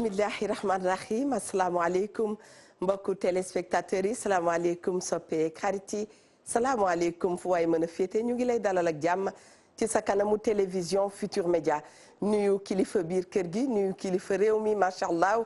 bismillahi rahmaani rahim asalaamaaleykum mbokku téléspectateurs yi salaamaaleykum soppeek xarit yi salaamaaleykum fu waay mën a féete ñu ngi lay dalal ak jàmm ci sa kanamu télévision Futur Média nuyu kilifa biir kër gi nuyu kilifa réew mi macha allah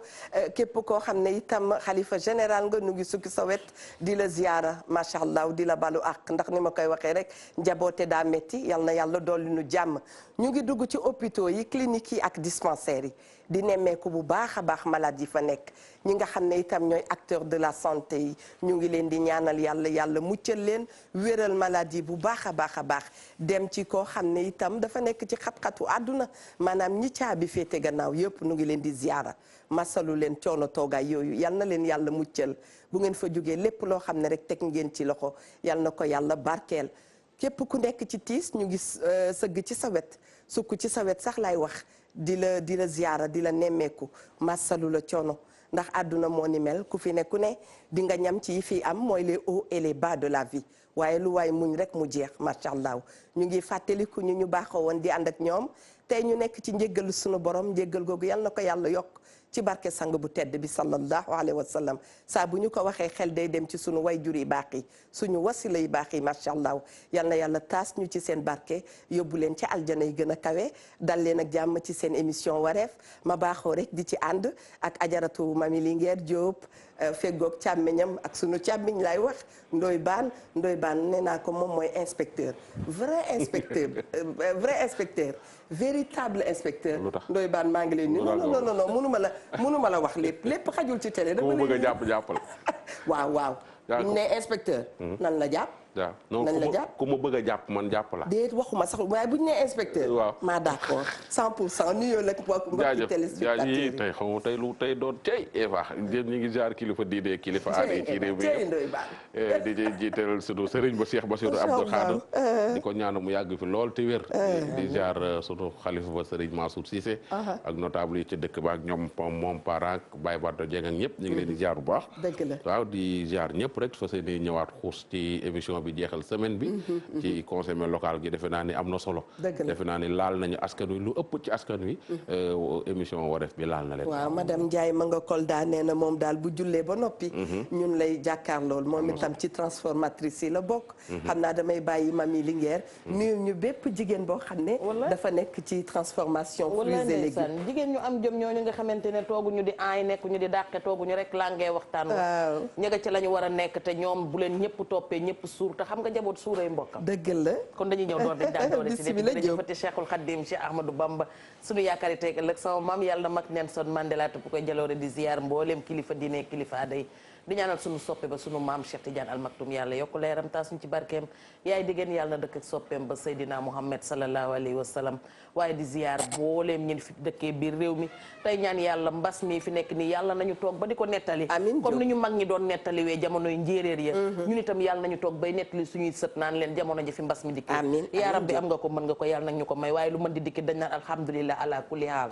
képp koo xam ne itam xalifa général nga nu ngi sukki sa wet di la ziyaara macha allah di la balu ak ndax ni ma koy waxee rek njaboote daa metti yal na yàlla dolli nu jàmm ñu ngi dugg ci hôpitaux yi cliniques yi ak dispensaires yi di nemmeeku bu baax a baax malade yi fa nekk ñi nga xam ne itam ñooy acteur de la santé yi ñu ngi leen di ñaanal yàlla muccal leen wéral maladie bu baax a baax dem ci koo xam ne itam dafa nekk ci xat-xatu àdduna maanaam ñi caabi féete gannaaw yëpp nu ngi leen di ziyaara masalu leen coono toogaay yooyu yal na leen yàlla muccal bu ngeen fa jógee lépp loo xam ne rek teg ngeen ci loxo yal na ko yàlla barkeel képp ku nekk ci tiis ñu ngi sëgg ci sa wet sukk ci sa wet sax laay wax di la ziyaara di la nemmeeku masalu la coono ndax àdduna moo ni mel ku fi ne ku ne di nga ñam ci yi fi am mooy les hauts et les bas de la vie waaye lu waay muñ rek mu jeex macha allah ñu ngi fàttaliku ñu baaxoo woon di ànd ak ñoom tey ñu nekk ci njéggalu sunu borom njéggal googu yal na ko yàlla yokk ci barke sang bu tedd bi sallallahu alayhi wa sallam saa bu ñu ko waxee xel day dem ci sunu wayjur yi baax yi suñu wasila yi baax yi macha allah yal na yàlla taas ñu ci seen barke yóbbu leen ci aljana yi gën a kawe dal leen ak jàmm ci seen émission wareef ma baaxoo rek di ci ànd ak ajaratu Mami Linguère Diop feggoog càmmiñam ak sunu càmmiñ laay wax Ndoye Bane nee naa ko moom mooy inspecteur vrai inspecteur véritable inspecteur Ndoye Bane maa ngi leen ni non mënuma la wax lépp xajul ci télé dama bëgg a jàppal waaw buñ ne inspecteur nan la jàpp nañ la jàpp ku ma bëgg a jàpp man jàpp la déet waxuma sax waaye bu ñu nee inspecteur waaw maa d'accord 100% nuyoo la mbokki téléspectateur yi tey xaw ma tey doon tey Eva ñu ngi jaar kilifa diine kilifa aada yi ci réew mi di jiital sunu sëriñ ba Cheikh Bassirou Abdou Khadre di ko ñaanu mu yàgg fi lool te wér di jaar sunu xalifa ba sëriñ Mansour Cissé ak notable yi ci dëkk ba ak ñoom moom parent Baye Bardo Dieng ak ñëpp ñu ngi leen di jaar bu baax dëgg la waaw di jaar ñëpp rek fas yéene ñëwaat xuus ci émission bi jeexal semaine bi ci conseil local gi defe naa ni am na solo defe naa ni laal nañu askan wi lu ëpp ci askan wi émission wareef bi laal na leen waaw madame Ndiaye ma nga Kolda nee na moom daal bu jullee ba noppi ñun lay jàkkaar lool moom itam ci transformatrice yi la bokk xam naa damay bàyyi Mami Linguère nuyu ñu bépp jigéen boo xam ne dafa nekk ci transformation fruits et légumes jigéen ñu am jom ñooñu nga xamante ne tooguñu di aay nekkuñu di dàqe tooguñu rek langee waxtaan ñega ci la ñu war a nekk te ñoom bu leen ñëpp toppee ñëpp suur te xam nga jaboot suuray mbokkam dëgg la kon dañuy ñëw door dañ daan doore si dañu fati Cheikhul Khadim Cheikh Ahmadou Bamba suñu yaakaar yi tey ëllëg sama maam yàlla mag Nelson Mandela te bu koy jaloore di ziar mboolem kilifa diine kilifa aada yi di ñaanal suñu soppe ba suñu maam Cheikh Tidiane Al Maktoum yàlla yokku leeram taas ñu ci barkeem yaay diggéen yàlla na dëkk ak soppeem ba Seydina Muhammad sallallahu alayhi wa sallam waaye di ziar mbooleem ñin fi dëkkee biir réew mi tey ñaan yàlla mbas mi fi nekk nii yàlla nañu toog ba di ko nettali comme ni ñu mag ñi doon nettali wee jamonoy njéeréer ya ñun itam yàlla nañu toog bay nettali suñuy sët naan leen jamono ji fi mbas mi dikkee yaa rabbi am nga ko mën nga ko yàlla nag ñu ko may waaye lu mën di dikki dañ naan alhamdulilah ala kulli haal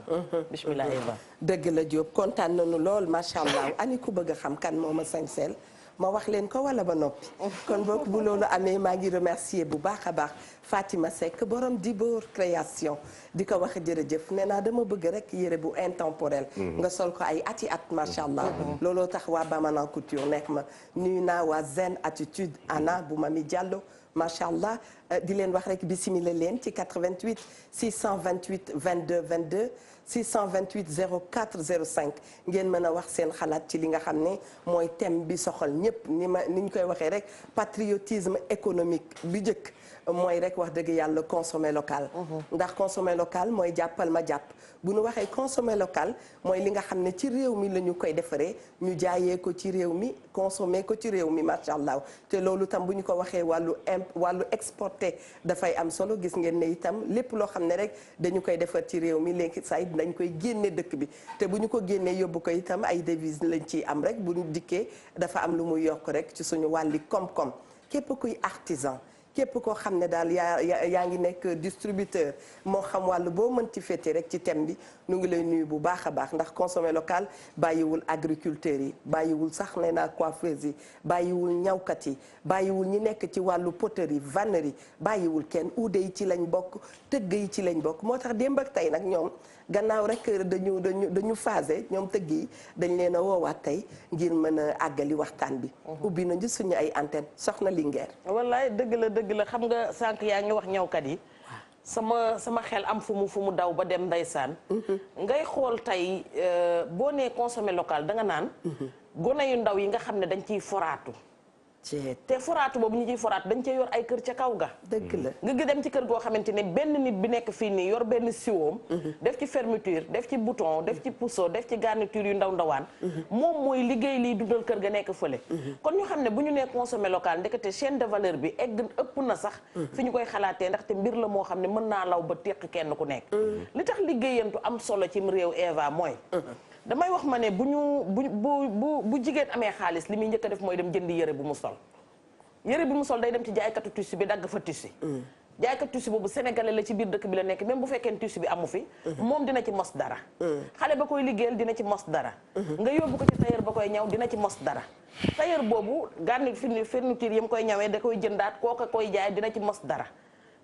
bismillah Eva dëgg la Diop kontaan nañu lool macha allah ani ku bëgg a xam kan moo ma sañseel ma wax leen ko wala ba noppi kon bokk bu loolu amee maa ngi remercier bu baax a baax Fatima Seck borom Dibor création di ko wax jërëjëf nee naa dama bëgg rek yére bu intemporel nga sol ko ay ati at macha allah looloo tax waa Bamanan Couture nekk ma nuyu naa waa Zen Attitude Anna bu Mami Diallo macha allah di leen wax rek bisimila leen ci 88 628 22 22 628 04 05 ngeen mën a wax seen xalaat ci li nga xam ne mooy thème bi soxal ñëpp ni ñu koy waxee rek patriotisme économique bi njëkk mooy rek wax dëgg yàlla consommer local ndax consommer local mooy jàppal ma jàpp bu ñu waxee consommer local mooy li nga xam ne ci réew mi la ñu koy defaree ñu jaayee ko ci réew mi consommer ko ci réew mi macha allah te loolu tam bu ñu ko waxee wàllu exporté dafay am solo gis ngeen ne itam lépp loo xam ne rek dañu koy defar ci réew mi léegi saa dañ koy génne dëkk bi te bu ñu ko génnee yóbbu ko itam ay devise lañ ciy am rek bu ñu dikkee dafa am lu muy yokk rek ci suñu wàlli koom-koom képp kuy artisan képp koo xam ne daal yaa ngi nekk distributeur moo xam wàllu boo mën ci féete rek ci thème bi nu ngi lay nuyu bu baax a baax ndax consommer local bàyyiwul agriculteurs yi bàyyiwul sax nee naa coiffeurs yi bàyyiwul ñawkat yi bàyyiwul ñi nekk ci wàllu poterie vannerie bàyyiwul kenn uude yi ci lañ bokk tëgg yi ci lañ bokk moo tax démb ak tey nag ñoom gannaaw rek dañu phasé ñoom tëgg yi dañ leen a woowaat tey ngir mën a àggali waxtaan bi ubbi nañu suñu ay antenne soxna Linguère wallaay dëgg la xam nga sànq yaa ngi wax ñawkat yi sama xel am fu mu daw ba dem ndeysaan ngay xool tey boo nee consommer local da nga naan gone yu ndaw yi nga xam ne dañ ciy foraatu te foraatu boobu ñu ciy foraatu dañ cee yor ay kër ca kaw ga dëgg la nga gi dem ci kër goo xamante ne benn nit bi nekk fii nii yor benn siwoom def ci fermeture def ci bouton def ci puceau def ci garniture yu ndaw ndawaan moom mooy liggéey liy dundal kër ga nekk fële kon ñu xam ne bu ñu nee consommer local ndekete chaîne de valeur bi ëpp na sax fi ñu koy xalaatee ndaxte mbir la moo xam ne mën naa law ba téq kenn ku nekk li tax liggéeyantu am solo cim réew Eva mooy damay wax ma ne bu jigéen amee xaalis li muy njëkk a def mooy dem jëndi yëre bu mu sol yëre bi mu sol day dem ci jaaykatu tissu bi dagg fa tissu jaaykat tissu boobu sénégalais la ci biir dëkk bi la nekk même bu fekkee tissu bi amu fi moom dina ci mos dara xale ba koy liggéeyal dina ci mos dara nga yóbbu ko ci tailleur ba koy ñaw dina ci mos dara tailleur boobu garni fourniture yi mu koy ñawee da koy jëndaat kooka koy jaay dina ci mos dara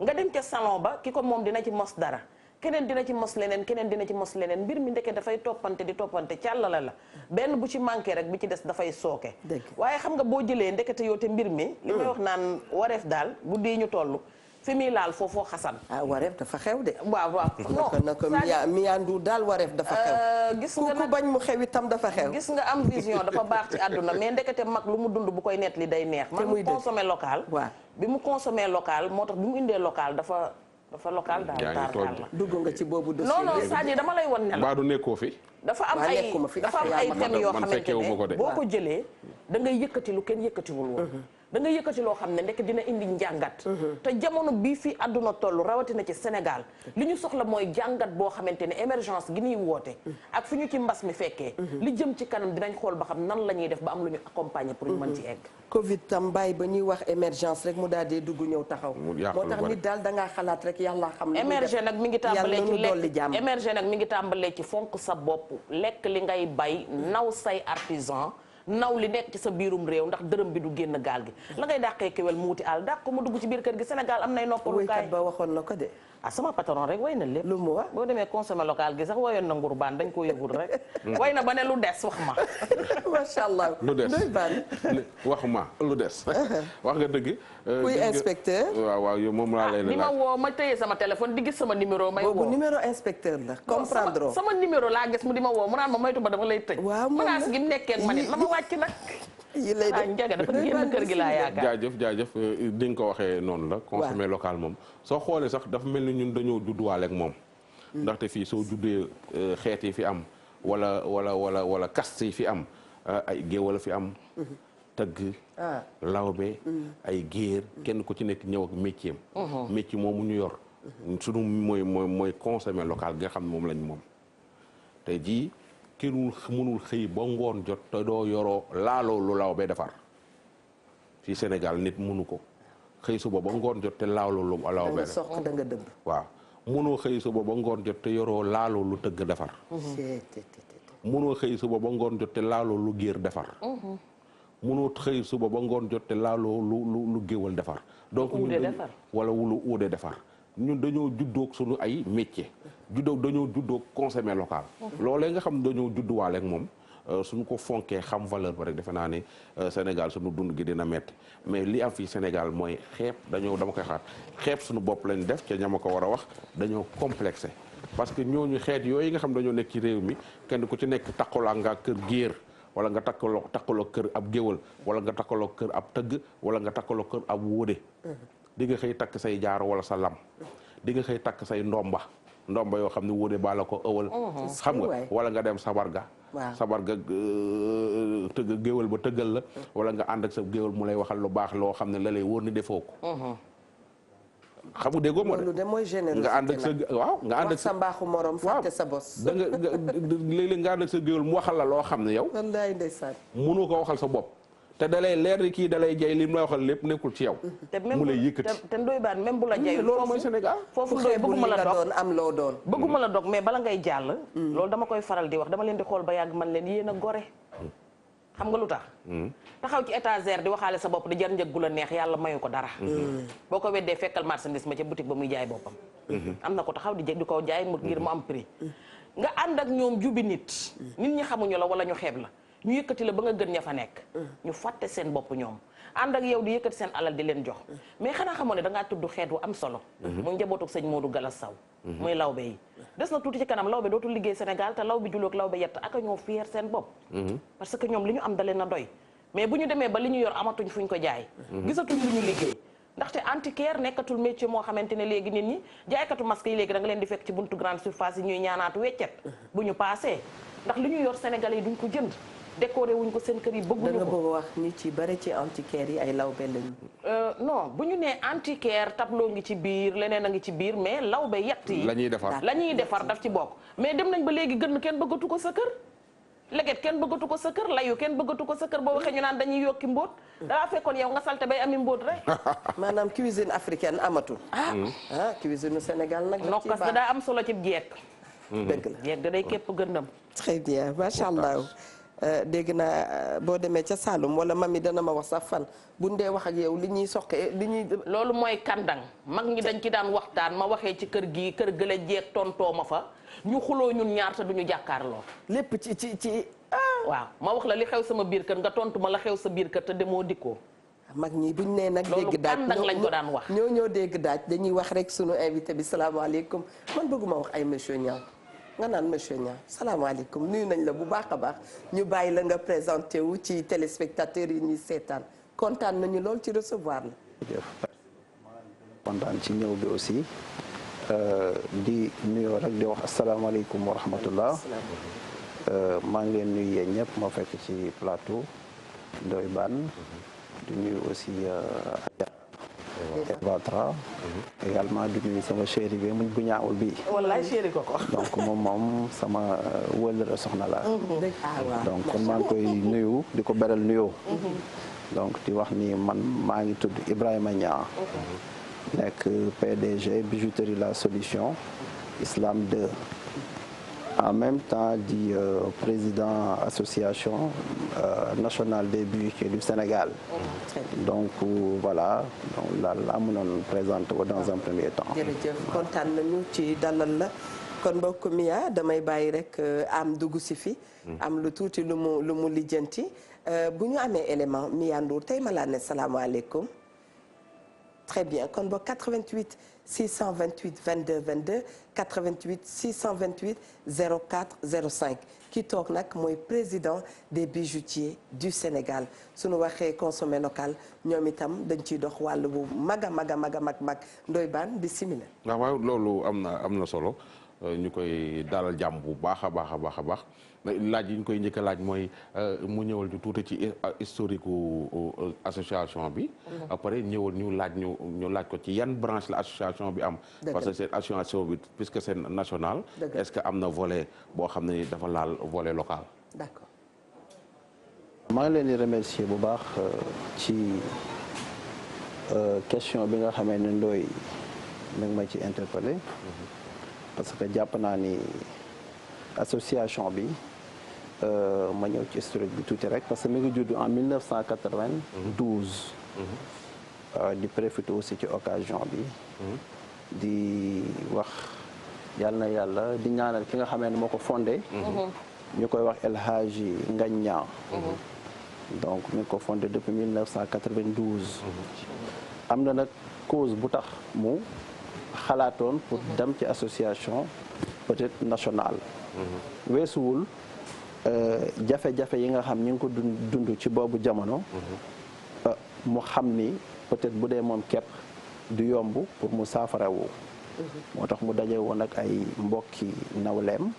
nga dem ca salon ba ki ko moom dina ci mos dara keneen dina ci mos leneen keneen dina ci mos leneen mbir mi ndeke dafay toppante di toppante càllala la benn bu ci manqué rek bi ci des dafay sooke waaye xam nga boo jëlee ndekete yoo te mbir mi li may wax naan wareef daal bu dee ñu toll fi muy laal foofoo xasan wareef dafa xew de waaw non na ko miyaandu daal wareef dafa xew gis nga ku bañ mu xew itam dafa xew gis nga am vision dafa baax ci àdduna mais ndekete mag lu mu dund bu koy nett li day neex man mu consommé local waaw bi mu consommé local moo tax bi mu indee local dafa local daal taar la dugg nga ci boobu dossier non Sadio dama lay wan ne la mbaa du nekkoo fi dafa am ay thèmes yoo xamante ne boo ko jëlee da ngay yëkkati lu kenn yëkkatiwul woon da ngay yëkkati loo xam ne ndekk dina indi njàngat te jamono bii fii àdduna toll rawatina ci Sénégal li ñu soxla mooy jàngat boo xamante ne émergence gi ñuy woote ak fi ñu ci mbas mi fekkee li jëm ci kanam dinañ xool ba xam nan la ñuy def ba am lu ñu accompagner pour ñu mën ci egg Covid tam bàyyi ba ñuy wax émergence rek mu daal di dugg ñëw taxaw moo tax nit daal da ngaa xalaat rek yàlla xam émerger nag mi ngi tàmbalee ci lekk émerger nag mi ngi tàmbalee ci fonk sa bopp lekk li ngay bay naw say artisan naw li nekk ci sa biirum réew ndax dërëm bi du génn gaal gi la ngay dàqee kéwél mu wuti àll dàq ko mu dugg ci biir kër gi Sénégal am nay noppalukaay woykat ba waxoon na ko de sama patron rek way na lépp lu mu wax boo demee consommer local gi sax wayoon na ngurbaan dañ koo yëgul rek way na ba ne lu des wax ma macha allah lu des wax ma lu des wax nga dëgg kuy inspecteur waaw yow moom laa lay ni ma woo ma téye sama téléphone di gis sama numéro may woo boobu numéro inspecteur la comprendre sama numéro laa gis mu di ma woo mu naan ma moytu ba dama lay tëj menace gi mu nekkee ak ma nit la ma wàcc nag yi lay def njaga dafa génn kër gi laa yaakaar jaajëf di nga ko waxee noonu la consommer local moom soo xoolee sax dafa mel ni ñun dañoo judduwaale ak moom ndaxte fii soo juddee xeet yi fi am wala caste yi fi am ay géwal fi am tëgg lawbe ay géer kenn ku ci nekk ñëw ak métier am métier moomu ñu yor sunu mooy consommer local nga xam ne moom lañ moom tey jii kenn mënul xëy ba ngoon jot te doo yoroo laaloo lu lawbe defar fii Sénégal nit mënu ko xëy suba ba ngoon jot te laaloo lu lawbe soq da nga dëbb waaw mënoo xëy suba ba ngoon jot te yoroo laaloo lu tëgg defar mënoo xëy suba ba ngoon jot te laaloo lu géer defar mënoo xëy suba ba ngoon jot te laaloo lu géwal defar donc wala lu uude defar ñun dañoo juddoog suñu ay métier dañoo juddoog consommer local loolee nga xam dañoo judduwaale ak moom suñu ko fonkee xam valeur ba rek defe naa ne Sénégal suñu dund gi dina metti mais li am fii Sénégal mooy dama koy xaat xeeb suñu bopp lañ def ca ñama ko war a wax dañoo complexé parce que ñooñu xeet yooyu nga xam dañoo nekk ci réew mi kenn ku ci nekk takkaloo nga kër géer wala nga takkaloo kër ab géwal wala nga takkaloo kër ab tëgg wala nga takkaloo kër ab wóode di nga xëy takk say jaaro wala sa lam di nga xëy takk say ndomba yoo xam ne wóode baa la ko ëwal xam nga wala nga dem sabarga tëgg géwal ba tëggal la wala nga ànd ak sa géwal mu lay waxal lu baax loo xam ne la lay wóor ni defoo ko xam nga déggoo moo de mooy générosité nga ànd ak sa nga ànd ak sa mbaaxu morom fàtte sa bos da nga léeg-léeg nga ànd ak sa géwal mu waxal la loo xam ne yow wallaay ndeysaan mënoo ko waxal sa bopp te dalay leer ni kii dalay jay li mu la waxal lépp nekkul ci yow. mu lay yëkkati te ndoy baan même bu la jayul loolu mooy Sénégal. foofu ndoy bëgguma la dog am loo doon. bëgguma la dog mais bala ngay jàll. loolu dama koy faral di wax dama leen di xool ba yàgg man leen yéen a gore. xam nga lu tax. taxaw ci étagère di waxaale sa bopp di jar njëg gu la neex yàlla mayu ko dara. boo ko weddee fekkal marchandise ma ca boutique ba muy jaay boppam. am na ko taxaw di ko jaay mu ngir mu am prix. nga ànd ak ñoom jubi nit. nit ñi xamuñu la wala ñu xeeb la. ñu yëkkati la ba nga gën ña fa nekk. ñu fàtte seen bopp ñoom. ànd ak yow di yëkkati seen alal di leen jox. mais xanaa xamoon ne dangaa tudd xeet wu am solo. muy njabootuk sëñ Modou Galas Saw. muy lawbe yi. des na tuuti ci kanam lawbe dootul liggéey Sénégal te lawbe juloog lawbe yett ak a ñoo fier seen bopp. parce que ñoom li ñu am da leen a doy. mais bu ñu demee ba li ñu yor amatuñ fuñ ko jaay. gisatuñ lu ñu liggéey. ndaxte antiquaire nekkatul métier moo xamante ne léegi nit ñi jaaykatu masque yi léegi da nga leen di fekk ci buntu grande surface yi ñuy ñaanaatu weccet bu ñu paasee ndax li ñu yor sénégalais yi duñ ko jënd décoré wuñ ko seen kër yi bëgguñu ko. da nga bëgg wax ñi ci bari ci antiquaire yi ay lawbe lañu. non bu ñu nee antiquaire tableau ngi ci biir leneen a ngi ci biir mais lawbe yett yi. la ñuy defar daf ci bokk. mais dem nañ ba léegi gën kenn bëggatu ko sa kër. leget kenn bëggatu ko sa kër layu kenn bëggatu ko sa kër boo waxee ñu naan dañuy yokki mbóot daa fekkoon yow nga salte bay ami mbóot rek. maanaam cuisine africaine amatul. cuisine Sénégal nag. nokkas da daa am solo ci jeeg. dëgg la jeeg da day képp gëndam. très bien macha allah. dégg naa boo demee ca Saloum wala mami dana ma wax sax fan bu ndee wax ak yow li ñuy soqee li ñuy. loolu mooy kandang mag ñi dañ ci daan waxtaan ma waxee ci kër gi kër gëla jeeg tontoo ma fa ñu xuloo ñun ñaar te duñu jàkkaarloo. lépp ci waaw ma wax la li xew sama biir kër nga tontu ma la xew sa biir kër te demoo dikkoo. mag ñi buñ nee nag dégg daaj loolu lañ ko daan wax. ñoo dégg daaj dañuy wax rek sunu invité bi salaamaaleykum man bëgguma wax ay monsieur Niang nga naan monsieur Niang salaamaaleykum nuyu nañ la bu baax a baax ñu bàyyi la nga présenté wu ci téléspectateurs yi ñuy seetaan kontaan nañu lool ci recevoir la. kontaan ci ñëw bi aussi di nuyoo rek di wax asalaamaaleykum wa rahmatullah maa ngi leen nuyu yéen ñëpp ma fekk ci plateau Ndoye Bane di nuyu aussi Eva Tra également di nuyu sama chéri bi muñ bu ñaawul bi wallaay chéri ko donc moom sama wëllëre soxna la donc kon maa ngi koy nuyu di ko beral nuyoo donc di wax ni man maa ngi tudd Ibrahima Niang nekk PDG bijouterie La Solution Islam 2 en même temps di président association nationale des bijoutiers du Sénégal donc voilà donc daal laa mënoon présenter ko dans un premier temps. jërëjëf kontaan nañu ci dalal la kon mbokk Mia damay bàyyi rek am dugg si fi. am lu tuuti lu mu lijjanti bu ñu amee élément Mia Ndour tey ma laa ne salaamaaleykum. très bien kon boog 88 628 22 22 88 628 04 05 ki toog nag mooy président des bijoutiers du Sénégal suñu waxee consommer local ñoom itam dañ ciy dox wàll bu mag a mag a mag a mag Ndoye Bane bismillah. waaw loolu am na solo ñu koy dalal jàmm bu baax a baax a baax a baax laaj yi ñu koy njëkk a laaj mooy mu ñëwal ñu tuuti ci historique association bi. après ñëwal ñu laaj ko ci yan branche la association bi am. parce que cette association bi puisque c'est national. est-ce que am na volet boo xam ne dafa laal volet local. d'accord. maa ngi leen di remercier bu baax ci question bi nga xamee ne Ndoye mi ngi ma ci interpellé. parce que jàpp naa ni association bi ma ñëw ci historique bi tuuti rek parce que mi ngi judd en 1992. di profité aussi ci occasion bi. di wax yàlla na yàlla di ñaanal ki nga xamee ne moo ko fondé. ñu koy wax El Hadji Ngagne Niang. donc mi ngi ko fondé depuis 1992. am na nag cause bu tax mu xalaatoon pour dem ci association peut-être nationale. weesuwul jafe-jafe yi nga xam ñu ngi ko dund ci boobu jamono. mu xam ni peut-être bu dee moom képp du yomb pour mu saafarawu. moo tax mu daje woon ak ay mbokki nawleem.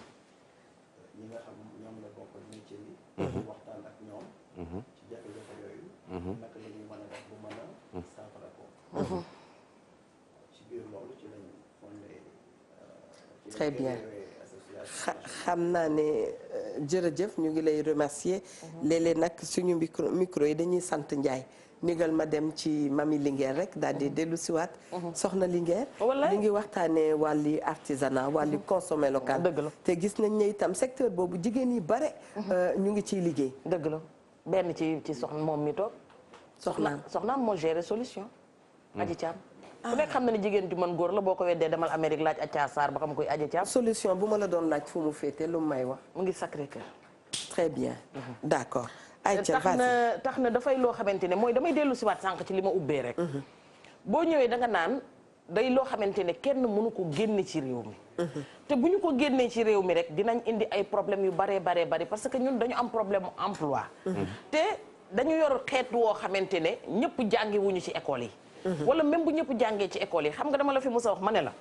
ñi nga xam ñoom la bokkal métier bi. waxtaan ak ñoom. ci jafe-jafe yooyu. naka la ñuy mën a def bu mën a saafara ko. ci biir loolu ci lañ fondé. très bien xam naa ne jërëjëf ñu ngi lay remercier. léeg-léeg nag suñu micro yi dañuy sant Ndiaye. nigal ma dem ci mami Linguère rek daal di dellu siwaat soxna Linguère ñu ngi waxtaanee wàlli artisanat wàlli consommé local te gis nañ ne itam secteur boobu jigéen yi bare ñu ngi ciy liggéey dëgg la benn ci soxna moom mi toog soxnaam moo géré solution Aji Thiam ku nekk xam na ne jigéen ju mën góor la boo ko weddee demal Amérique laaj Aja Sarr ba xam koy Aji Thiam solution bu ma la doon laaj fu mu féete lu mu may wax mu ngi Sacré-Cœur très bien d'accord tax na dafay loo xamante ne mooy damay dellu siwaat sànq ci li ma ubbee rek boo ñëwee da nga naan day loo xamante ne kenn mënu ko génne ci réew mi te bu ñu ko génnee ci réew mi rek dinañ indi ay problèmes yu baree bari parce que ñun dañu am problème emploi te dañu yor xeet woo xamante ne ñëpp jàngi wuñu ci école yi wala même bu ñëpp jàngee ci école yi xam nga dama la fi mos a wax ma ne la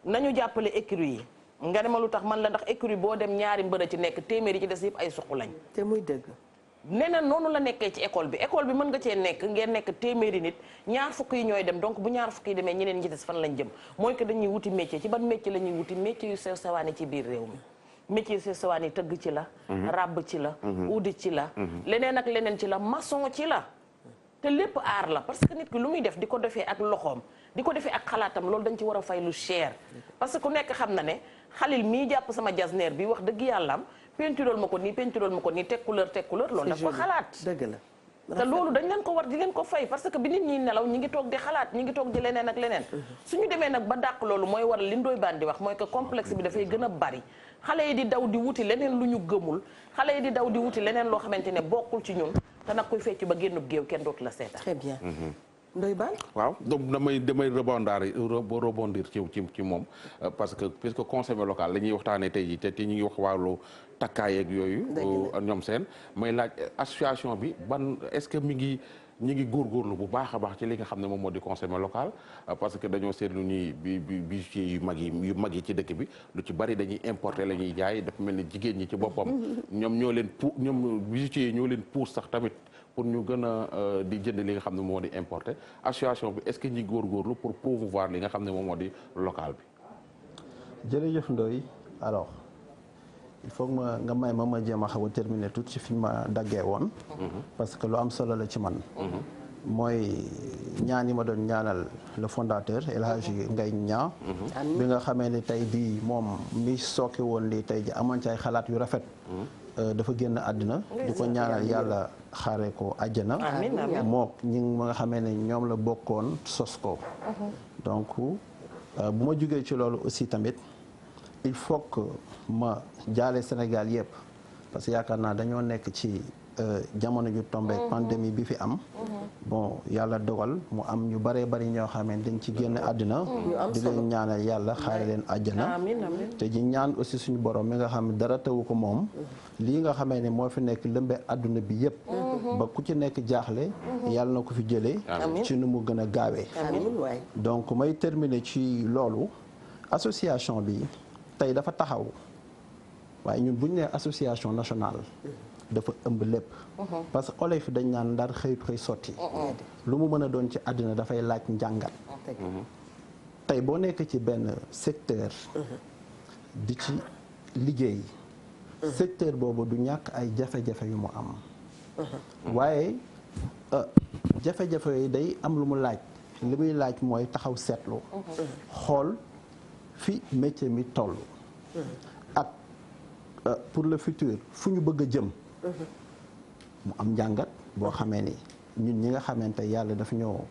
nañu jàppale écurie yi nga ne ma lu tax man la ndax écurie boo dem ñaari mbër a ci nekk téeméeri ci des yëpp ay suq lañ te muy dëgg nee na noonu la nekkee ci école bi mën nga cee nekk ngeen nekk téeméeri nit ñaar fukk yi ñooy dem donc bu ñaar fukk yi demee ñeneen ñi ci des fan lañ jëm mooy que dañuy wuti métier ci ban métier la ñuy wuti métier yu sew sewaani ci biir réew mi métier yu sew sewaani tëgg ci la ràbb ci la uudi ci la leneen ak leneen ci la maçon ci la te lépp aar la parce que nit ki lu muy def di ko defee ak loxoom di ko defee ak xalaatam loolu dañ ci war a fay lu cher parce que ku nekk xam na ne xalil mii jàpp sama jasneer bi wax dëgg yàlla am peintural ma ko nii teg couleur loolu daf ko xalaat dëgg la te loolu dañ leen ko war di leen ko fay parce que bi nit ñi nelaw ñi ngi toog di xalaat ñi ngi toog di leneen ak leneen suñu demee nag ba dàq loolu mooy waral li Ndoye Bane di wax mooy que complexe bi dafay gën a bari xale yi di daw di wuti leneen lu ñu gëmul xale yi di daw di wuti leneen loo xamante ne bokkul ci ñun te nag kuy fecc ba génnub géew kenn dootu la seetaan. très bien. Ndoye Bane. waaw donc damay rebondir ci moom parce que puisque consommé local la ñuy waxtaanee tey jii te ñu ngi wax wàllu takkaay ak yooyu. ñoom seen may laaj association bi ban est-ce que ñi ngi góorgóorlu bu baax a baax ci li nga xam ne moom moo di consommé local parce que dañoo seetlu ni bijoutier yu mag yi ci dëkk bi lu ci bari dañuy importer la ñuy jaay dafa mel ni jigéen ñi ci boppam ñoom bijoutier yi ñoo leen pousse sax tamit pour ñu gën a di jënd li nga xam ne moo di importer association bi est-ce que ñi góorgóorlu pour promouvoir li nga xam ne moom moo di local bi. jërëjëf Ndoye alors il faut nga may ma jéem a xaw a terminer tout ci fi ma daggee woon. parce que lu am solo la ci man. mooy ñaan yi ma doon ñaanal le fondateur El Hadji Ngay Ñaa bi nga xamee ni tey bii moom mi sooke woon lii tey ji amoon ci ay xalaat yu rafet. dafa génn àddina di ko ñaanal yàlla xaare ko àjjana moo ñi nga xamee ne ñoom la bokkoon sos ko donc bu ma jógee ci loolu aussi tamit il faut que ma jaale Sénégal yëpp parce que yaakaar naa dañoo nekk ci jamono ju tombé pandémie bi fi am bon yàlla dogal mu am ñu bëree bëri ñoo xam ne dañ ci génn àddina di leen ñaanal yàlla xaare leen àjjana te ji ñaan aussi suñu borom mi nga xam ne dara tawu ko moom lii nga xamee ne moo fi nekk lëmbe àdduna bi yëpp ba ku ci nekk jaaxle yàlla na ko fi jëlee ci nu mu gën a gaawee donc may terminer ci loolu association bi tey dafa taxaw waaye ñun bu ñu nee association nationale dafa ëmb lépp parce que olof dañ naan ndar xëyut xëy sotti lu mu mën a doon ci àddina dafay laaj njàngat tey boo nekk ci benn secteur di ci liggéey secteur boobu du ñàkk ay jafe-jafe yu mu am waaye jafe-jafe yi day am lu mu laaj li muy laaj mooy taxaw seetlu xool fi métier mi toll ak pour le futur fu ñu bëgg a jëm mu am njàngat boo xamee ni ñun ñi nga xamante yàlla dafa ñoo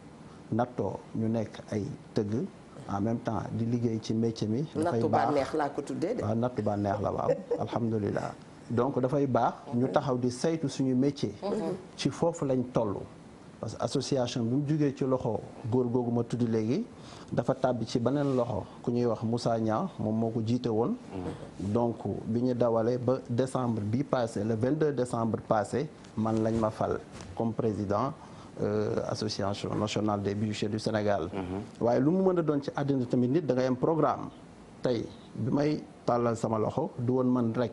nattoo ñu nekk ay tëgg en même temps di liggéey ci métier mi dafay baax nattu bànneex laa ko tuddee de waaw nattu bànneex la waaw alhamdulilah donc dafay baax ñu taxaw di saytu suñu métier ci foofu lañ toll parce que association bi mu jógee ci loxo góor googu ma tudd léegi dafa tàbbi ci beneen loxo ku ñuy wax Moussa Niang moom moo ko jiite woon donc bi ñu dawalee ba décembre bi passé le 22 décembre passé man lañ ma fal comme président association nationale des bijoutiers du Sénégal waaye lu mu mën a doon ci àddina tamit nit da ngay am programme tey bi may tàllal sama loxo du woon man rek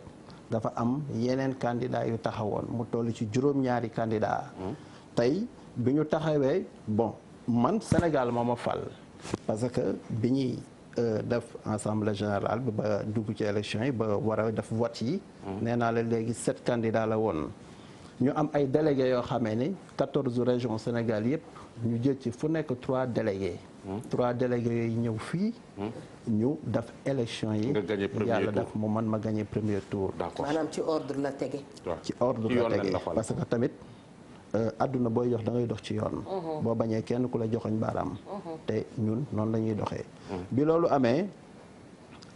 dafa am yeneen candidat yu taxawoon mu toll ci juróom-ñaari candidat tey bi ñu taxawee bon man Sénégal moo ma fal parce que bi ñuy def assemblée générale bi ba dugg ci élection yi ba war a def vote yi. nee naa la léegi 7 candidats la woon. ñu am ay délégués yoo xamee ni 14 régions Sénégal yëpp ñu jël ci fu nekk 3 délégués. 3 délégués yooyu ñëw fii. ñu def élection yi. yàlla def mu man ma gagné premier tour. maanaam ci ordre la tege. ci ordre la tege parce que tamit àdduna booy jox da ngay dox ci yoon. boo bañee kenn ku la joxoñ baaraam. te ñun noonu la ñuy doxee. bi loolu amee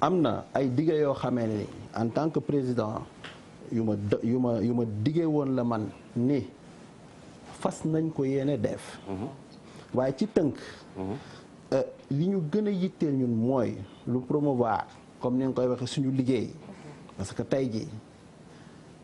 am na ay dige yoo xamee ni en tant que président. yu ma diggee woon la man ni fas nañ ko yéene def waaye ci tënk li ñu gën a yitteel ñun mooy lu promouvoir comme ni nga koy waxee suñu liggéey parce que tey jii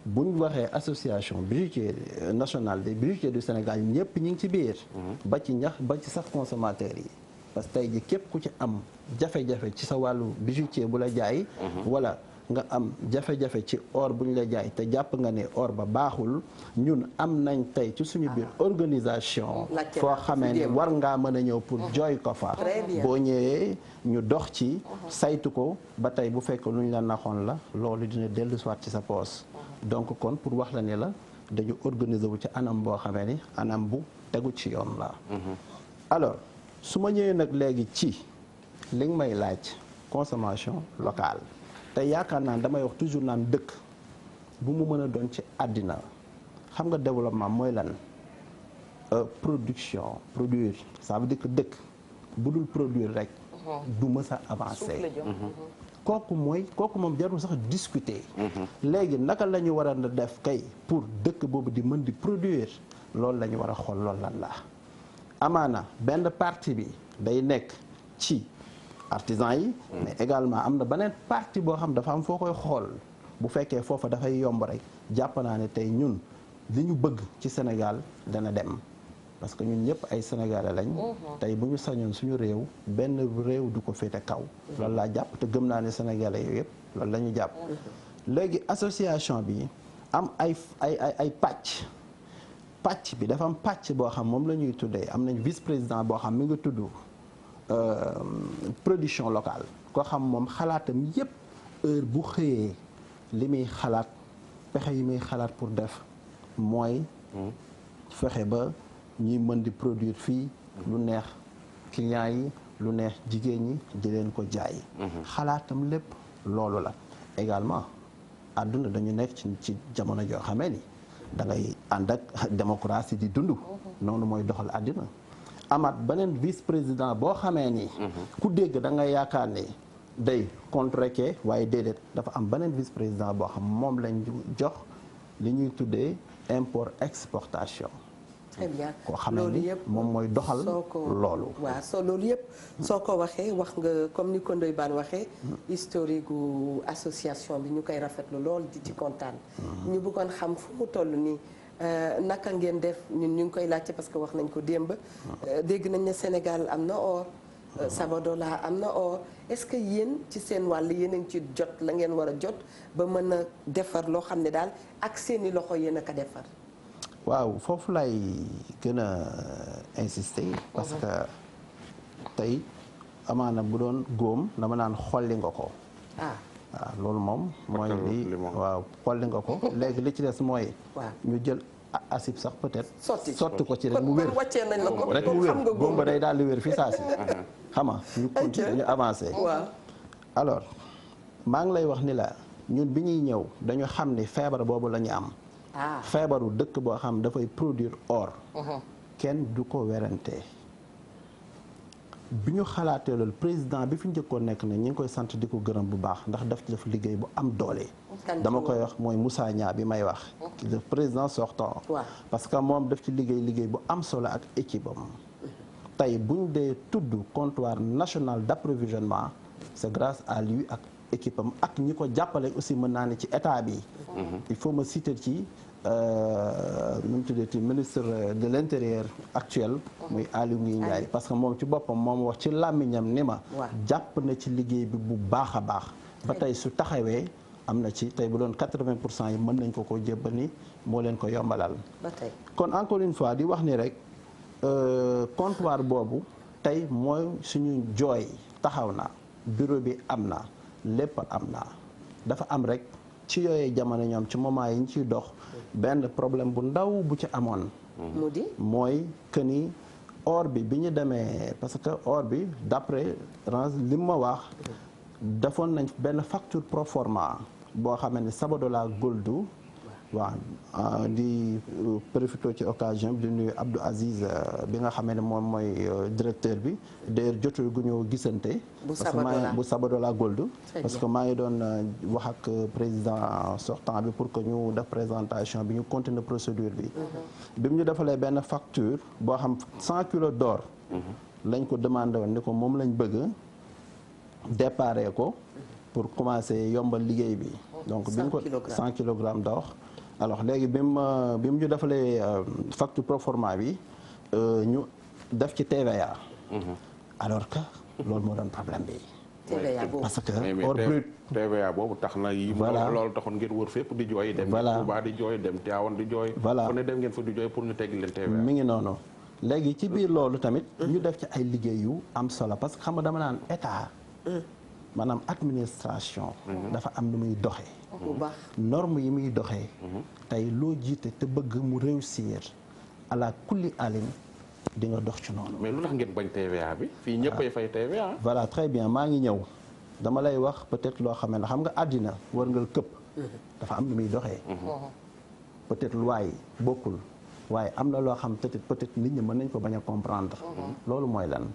buñ waxee association bijoutier nationale des bijoutiers du Sénégal ñëpp ñi ngi ci biir ba ci sax consommateurs yi parce que tey jii képp ku ci am jafe-jafe ci sa wàllu bijoutier bu la jaay wala nga am jafe-jafe ci or bu ñu la jaay te jàpp nga ne or ba baaxul ñun am nañ tey ci suñu biir organisation foo xamee ne war ngaa mën a ñëw pour jooy ko fa boo ñëwee ñu dox ci saytu ko ba tey bu fekk lu ñu la naxoon la loolu dina dellu soit ci sa poos donc kon pour wax la ne la dañu organiser wu ci anam boo xamee ni anam bu tegu ci yoon la alors su ma ñëwee nag léegi ci li nga may laaj consommation locale te yaakaar naa damay wax toujours naan dëkk bu mu mën a doon ci àddina xam nga développement mooy lan produire ça veut dire que dëkk bu dul produire rek du mës a avancer kooku moom jarul sax discuter léegi naka la ñu war a def kay pour dëkk boobu di mën di produire loolu la ñu war a xool loolu lan la amaana benn partie bi day nekk ci artisan yi mais également am na beneen partie boo xam dafa am foo koy xool bu fekkee foofa dafay yomb rek jàpp naa ne tey ñun li ñu bëgg ci Sénégal dana dem parce que ñun ñëpp ay sénégalais lañ tey bu ñu sañoon suñu réew benn réew du ko féete kaw loolu laa jàpp te gëm naa ne sénégalais yooyu yëpp loolu la ñu jàpp léegi association bi am ay pàcc bi dafa am pàcc boo xam moom la ñuy tuddee am nañ vice président boo xam mi ngi tudd production locale koo xam moom xalaatam yépp heure bu xëyee li muy xalaat pexe yi muy xalaat pour def mooy fexe ba ñuy mën di produire fii lu neex clients yi lu neex jigéen ñi di leen ko jaay xalaatam lépp loolu la également àdduna dañu nekk ci jamono joo xamee ni da ngay ànd ak démocratie di dund noonu mooy doxal àddina amaat beneen vice président boo xamee ni ku dégg da nga yaakaar ni day contrequer waaye déedéet dafa am beneen vice président boo xam moom lañ jox li ñuy tuddee import exportation très bien koo xam ni moom mooy doxal loolu waaw loolu yëpp soo ko waxee wax nga comme ni ko Ndoye Bane waxee historique gu association bi ñu koy rafetlu lool di ci kontaan ñu bëggoon xam fu mu toll nii naka ngeen def ñun ñu ngi koy laajte parce que wax nañ ko démb dégg nañ ne Sénégal am na or Sabadola am na or est-ce que yéen ci seen wàll yéen a ngi ci jot la ngeen war a jot ba mën a defar loo xam ne daal ak seeni loxo yéen a ko defar waaw foofu lay gën a insister parce que tey amaana bu doon góom dama naan xolli nga ko waaw loolu moom mooy li waaw xolli nga ko léegi li ci des mooy ñu jël asib sax peut-être sotti ko ci rek mu wér rek mu wér góom ba day daal di wér fii saa si xam nga ñu continuer ñu avancer alors maa ngi lay wax ni la ñun bi ñuy ñëw dañu xam ni feebar boobu la ñu am feebaru dëkk boo xam dafay produire or kenn du ko werante bi ñu xalaatee loolu président bi fi njëkkoon nekk ne ñu ngi koy sant di ko gërëm bu baax ndax daf ci def liggéey bu am doole dama koy wax mooy Moussa Nia bi may wax le président sortant parce que moom daf ci liggéey bu am solo ak équipe am tey bu ñu dee tudd comptoir national d'approvisionnement c'est grâce à lui ak équipe am ak ñi ko jàppale aussi mën naa ne ci état bi il faut ma citer ci nu mu tuddee ci ministre de l'intérieur actuel muy Aly Ngouille Ndiaye parce que moom ci boppam moom wax ci làmmiñam ni ma jàpp na ci liggéey bi bu baax a baax ba tey su taxawee am na ci tey bu doon 80% yi mën nañ ko jébbal ni moo leen ko yombalal kon encore une fois di wax ni rek comptoir boobu tey mooy suñu jooy taxaw na bureau bi am na lépp am na dafa am rek ci yooyee jamono ñoom ci moment yi ñu ciy dox benn problème bu ndaw bu ci amoon mu di mooy que ni or bi ñu demee parce que or bi d'après li ma wax defoon nañ benn facture pro forma boo xam ne Sabodala Gold waaw di profité ci occasion bi di nuyu Abdou Aziz bi nga xam ne moom mooy directeur bi d'ailleurs jotul gu ñu gisante parce que bu Sabodala Gold parce que maa ngi doon wax ak président sortant bi pour que ñu def présentation bi ñu continuer procédure bi mu ñu defalee benn facture boo xam 100 kilos d'or lañ ko demandé woon ni ko moom lañ bëgg déparé ko pour commencer yombal liggéey bi donc bi ñu ko 100 kilogrammes d'or alors léegi bi mu ñu defalee facture pro forma bi ñu def ci TVA alors que loolu moo doon problème bi parce que or brut TVA boobu tax na yi loolu taxoon ngeen wër fépp di jooy dem Touba di jooy dem Tivaouane di jooy fu ne dem ngeen fa di jooy pour ñu teggi leen TVA mi ngi noonu léegi ci biir loolu tamit ñu def ci ay liggéey yu am solo parce que xam nga dama naan état maanaam administration dafa am lu muy doxee norme yi muy doxee tey loo jiite te bëgg mu réussir ala kulli alim di nga dox ci noonu mais lu tax ngeen bañ TVA bi fii ñëppay fay TVA voilà très bien maa ngi ñëw dama lay wax peut-être loo xam ne xam nga àddina wërngal këpp dafa am lu muy doxee peut-être loi yi bokkul waaye am na loo xam peut-être nit ñi mën nañ ko bañ a comprendre loolu mooy lan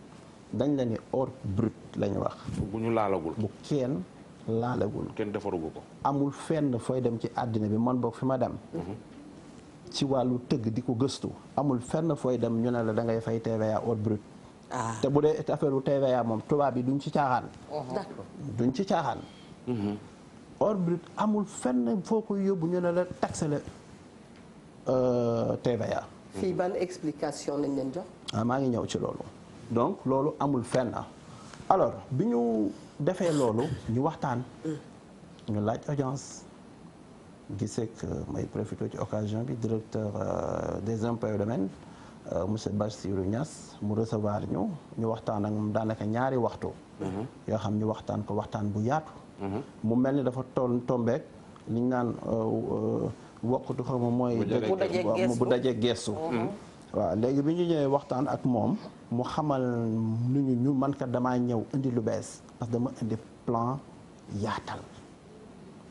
dañ la ni or brut lañ wax bu ñu laalagul bu kenn laalagul kenn defarugu ko amul fenn fooy dem ci àddina bi man boog fi ma dem ci wàllu tëgg di ko gëstu amul fenn fooy dem ñu ne la da ngay fay TVA or brut te bu dee affaire u TVA moom tubaab bi duñ ci caaxaan duñ ci caaxaan or brut amul fenn foo koy yóbbu ñu ne la taxe la TVA fii ban explication lañ leen jox maa ngi ñëw ci loolu donc loolu amul fenn alors bi ñu defee loolu ñu waxtaan ñu laaj audience gisee que may profité ci occasion bi directeur des impôts et domaines monsieur Bassirou Niass mu recevoir ñu waxtaan ak moom daanaka ñaari waxtu yoo xam ñu waxtaan ko waxtaan bu yaatu mu mel ni dafa tombeek li ñu naan wokkatu xam mooy bu dajee geestu waaw léegi bi ñu ñëwee waxtaan ak moom mu xamal ñu man kat damaa ñëw indi lu bees parce que dama indi plan yaatal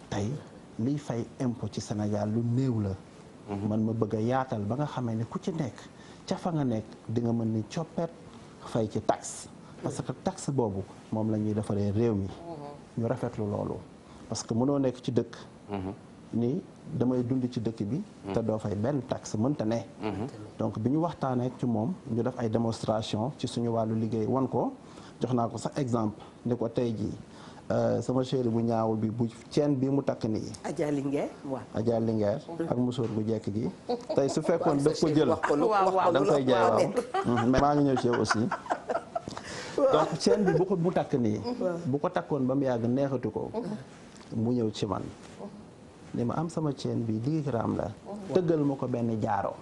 tey liy fay impôt ci Sénégal lu néew la man ma bëgg a yaatal ba nga xamee ne ku ci nekk ca fa nga nekk di nga mën ni coppet fay ci taxe parce que taxe boobu moom la ñuy defaree réew mi ñu rafetlu loolu parce que mënoo nekk ci dëkk ni damay dund ci dëkk bi te doo fay benn taxe mënta ne donc bi ñu waxtaanee ci moom ñu def ay démonstration ci suñu wàllu liggéey wan ko jox naa ko sax exemple ni ko tey jii sama chéri bu ñaawul bi bu ceen bi mu takk nii Adja Linguère waaw Adja Linguère ak musóor gu jekk gi tey su fekkoon daf ko jël da nga koy jaay waaw mais maa ngi ñëw ci yow aussi donc ceen bi bu ko mu takk nii bu ko takkoon ba mu yàgg neexatu ko mu ñëw ci man ni ma am sama ceen bi 10 grammes la tëggal ma ko benn jaaro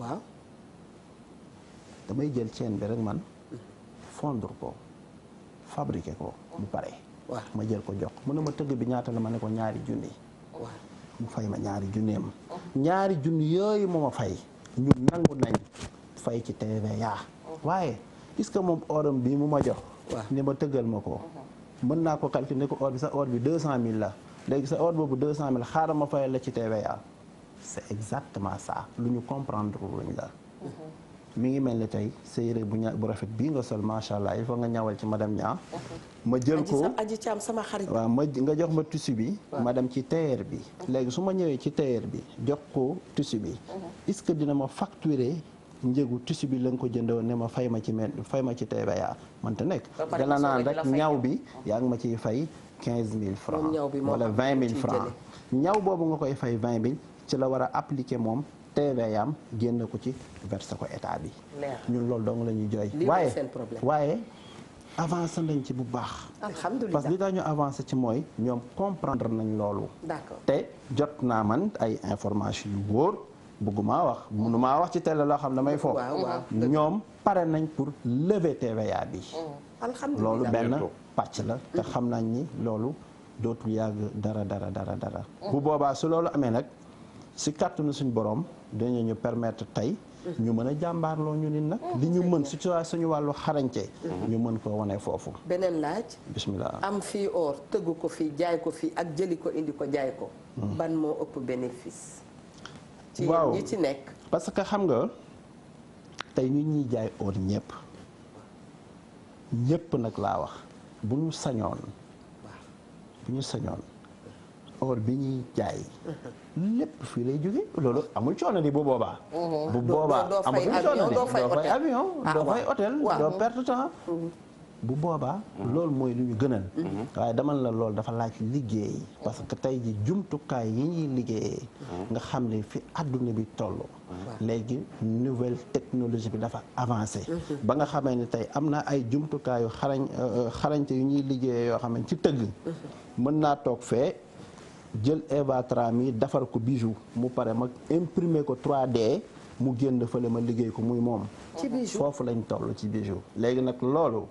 waaw damay jël ceen bi rek man fondre ko fabriquer ko bu pare ma jël ko jox mu ne ma tëgg bi ñaata la ma ne ko ñaari junni mu fay ma ñaari junneem ñaari junni yooyu moo ma fay ñu nangu nañ fay ci TVA waaye puisque moom oram bi mu ma jox ni ma tëggal ma ko mën naa ko calculer ne ko or bi sa or bi 200 000 la léegi sa or boobu 200 000 xaaral ma fayal la ci TVA c'est exactement ça lu ñu comprendre luñ la mi ngi mel ni tey sa yére bu rafet bii nga sol macha allah il faut nga ñawal ci madame Nia ma jël ko aji Thiam sama xarit waaw nga jox ma tissu bi ma dem ci tailleur bi léegi su ma ñëwee ci tailleur bi jox ko tissu bi est-ce que dina ma facturer njëgu tissu bi la nga ko jëndoon ne ma fay ma ci TVA mënta nekk dana naan rek ñaw bi yaa ngi ma ciy fay 15 000 francs wala 20 000 francs ñaw boobu nga koy fay 20 000 ci la war a appliquer moom TVA am génn ko ci verser ko état bi ñun loolu dong la ñuy jooy waaye avancé nañ ci bu baax alhamdulilah parce que li tax ñu avancé ci mooy ñoom comprendre nañ loolu d'accord te jot naa man ay information yu wóor bëgguma wax mënumaa wax ci télé loo xam damay foofu ñoom pare nañ pour lever TVA bi alhamdulilah loolu benn pàcc la te xam nañ ni loolu dootul yàgg dara. bu boobaa su loolu amee nag si kàttanu suñu borom dañu ñu permettre tey ñu mën a jàmbaarloo ñu nit nag li ñu mën si suñu wàllu xarañte ñu mën koo wane foofu. beneen laaj. bismillah. am fii or tëggu ko fii jaay ko fii ak jëli ko indi ko jaay ko. ban moo ëpp bénéfice. ci waaw ñi ci nekk. parce que xam nga tey ñu ñuy jaay or ñëpp nag laa wax bu ñu sañoon or bi ñuy jaay lépp fii lay jóge loolu amul coono di bu boobaa. bu boobaa amul coono di doo fay avion doo fay hôtel doo perte temps. bu boobaa loolu mooy lu ñu gënal. waaye dama la loolu dafa laaj liggéey parce que tey ji jumtukaay yi ñuy liggéeyee nga xam ne fi àdduna bi toll léegi nouvelle technologie bi dafa avancé ba nga xamee ne tey am na ay jumtukaayu xarañte yu ñuy liggéeyee yoo xam ne ci tëgg mën naa toog fee jël Eva Tra mi defar ko bijou mu pare mag imprimer ko 3D mu génn fële ma liggéey ko muy moom. ci bijou foofu lañ toll ci bijou. léegi nag loolu.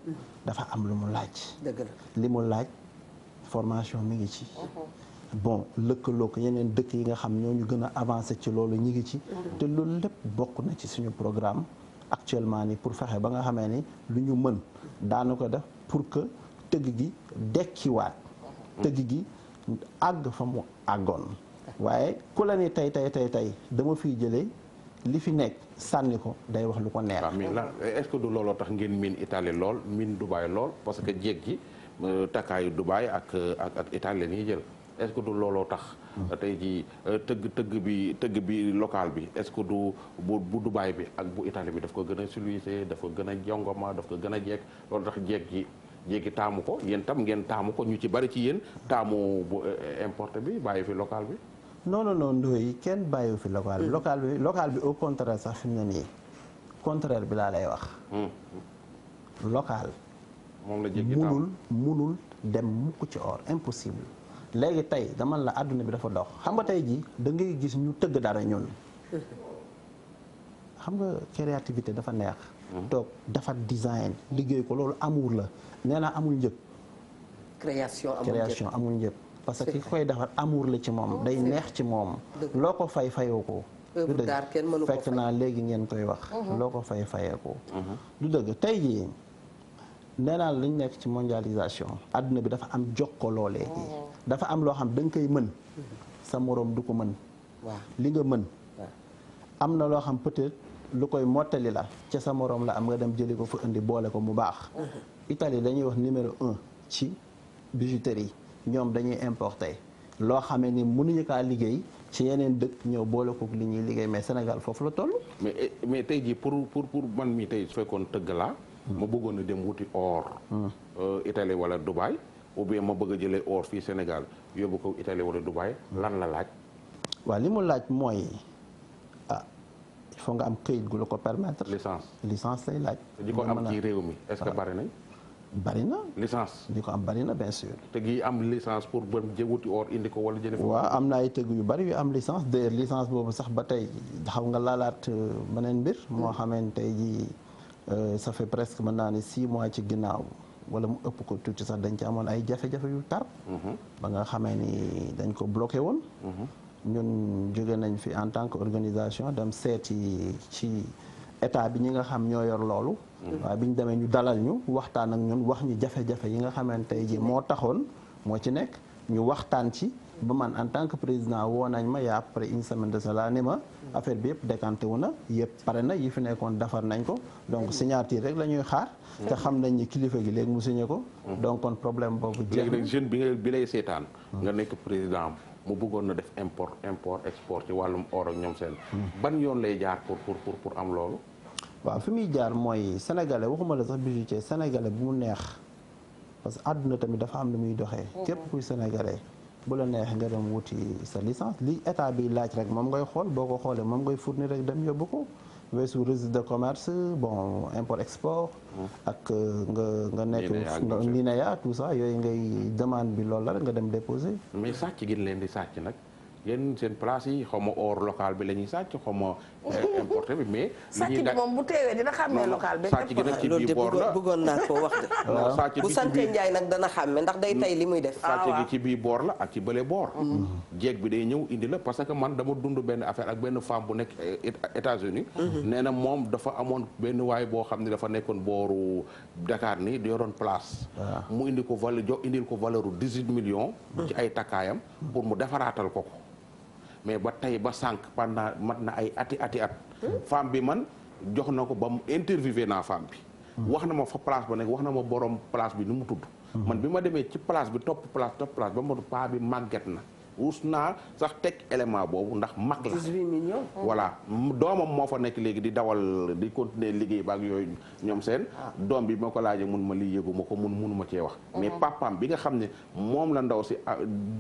dafa am lu mu laaj. dëgg la li mu laaj formation mi ngi ci. bon lëkkaloo ko yeneen dëkk yi nga xam ñoo ñu gën a avancé ci loolu ñi ngi ci. te loolu lépp bokk na ci suñu programme actuellement ni pour fexe ba nga xamee ni lu ñu mën daanu ko def pour que tëgg gi dekkiwaat. tëgg gi àgg fa mu àggoon. waaye ku la ni tey dama fiy jëlee. li fi nekk sànni ko day wax lu ko neex. waaw mais là est-ce que du looloo tax ngeen miin Italie lool miin Dubaï lool parce que jéeg gi takkaayu Dubaï ak Italie la ñuy jël est-ce que du looloo tax. tey jii tëgg bi local bi est-ce que du bu Dubaï bi ak bu Italie bi daf ko gën a civilisé daf ko gën a jongoma daf ko gën a jeeg loolu tax jéegi taamu ko yéen tam ngeen taamu ko ñu ci bari ci yéen taamu bu importé bi bàyyi fi local bi. non Ndoye kenn bàyyiwu fi local bi au contraire sax fi mu ne nii contraire bi laa lay wax. local. moom la jéggi munul dem mukk ci or impossible. léegi tey dama la àdduna bi dafa dox xam nga tey ji da ngay gis ñu tëgg dara ñun. xam nga créativité dafa neex. toog dafa design liggéey ko loolu amour la nee naa amul njëg. création amul njëg. parce que ki koy defar amour la ci moom day neex ci moom loo ko fayoo ko du dëgg fekk naa léegi ngeen koy wax loo ko fayee ko du dëgg tey jii nee naa lañ nekk ci mondialisation adduna bi dafa am jokkaloo léegi dafa am loo xam da nga koy mën sa moroom du ko mën li nga mën am na loo xam peut-être lu koy mottali la ca sa moroom la am nga dem jëli ko fa indi boole ko mu baax Italie dañuy wax numéro 1 ci bijouterie ñoom dañuy importer loo xamee ni mënuñu kaa liggéey ci yeneen dëkk ñëw boole ko li ñuy liggéey mais Sénégal foofu la toll. mais tey jii pour man mi tey su fekkoon tëgg laa. ma bëggoon a dem wuti or. Italie wala Dubaï ou bien ma bëgg a jëlee or fii Sénégal yóbbu ko Italie wala Dubaï lan la laaj. waaw li mu laaj mooy il faut nga am këyit gu la ko permettre. licence lay laaj. di ko am ci réew mi est-ce que bari nañ. bari na licence di ko am bari na bien sûr. te gi am licence pour ba wuti or indi ko wala jëlee. waaw am na ay tëgg yu bari yu am licence d'ailleurs licence boobu sax ba tey xaw nga laalaat beneen mbir. moo xamante tey jii ça fait presque mën naa ne 6 mois ci ginnaaw wala mu ëpp ko tuuti sax dañ ci amoon ay jafe-jafe yu tar. ba nga xamee ni dañ ko bloqué woon. ñun jóge nañ fi en tant que organisation dem seeti ci état bi ñi nga xam ñoo yor loolu. waaye bi ñu demee ñu dalal ñu waxtaan ak ñun wax ñu jafe-jafe yi nga xamante tey ji moo taxoon moo ci nekk ñu waxtaan ci ba man en tant que président woo nañ ma yaa après une semaine de cela ni ma affaire bi yëpp décanté wu na yëpp pare na yi fi nekkoon defar nañ ko donc signature rek la ñuy xaar te xam nañ ni kilifa gi léegi mu signé ko donc kon problème boobu jeex léegi nag jeune bi lay seetaan nga nekk président mu bëggoon na def import export ci wàllum or ak ñoom seen ban yoon lay jaar pour am loolu waaw fi muy jaar mooy sénégalais waxuma la sax bijoutier sénégalais bu mu neex parce que àdduna tamit dafa am lu muy doxee képp kuy sénégalais bu la neex nga dem wuti sa licence li état bi laaj rek moom ngay xool boo ko xoolee moom ngay fournir rek dem yóbbu ko weesu registre de commerce bon import export ak nga nekk NINEA tout ça yooyu ngay demande bi loolu la rek nga dem déposer mais sàcc gi leen di sàcc nag yéen seen place yi xaw ma or local bi la ñuy sàcc xaw ma importé bi mais. sàcc bi moom bu teewee dina xàmmee local bi. sàcc gi nag ci bii boor la bëggoon naa ko wax de. bu santee Njaay nag dana xàmme ndax day tay li muy def. sàcc gi ci bii boor la ak ci bële boor. jeeg bi day ñëw indi la parce que man dama dund benn affaire ak benn femme bu nekk États-Unis nee na moom dafa amoon benn waay boo xam ne dafa nekkoon booru Dakar ni di yoroon place. mu indi ko indil ko valeur 18 millions. ci ay takkaayam pour mu defaraatal ko. mais ba tey ba sànq pendant mat na ay ati at femme bi man jox na ko ba mu interviewé naa femme bi wax na ma fa place ba nekk wax na ma borom place bi ni mu tudd man bi ma demee ci place bi topp place ba ma paa bi màgget na us naa sax teg élément boobu ndax mag la 18 millions voilà doomam moo fa nekk léegi di dawal di continuer liggéey baak yooyu ñoom seen doom bi ma ko laajee mun ma lii yëgu ma ko munuma cee wax mais papaam bi nga xam ne moom la ndaw si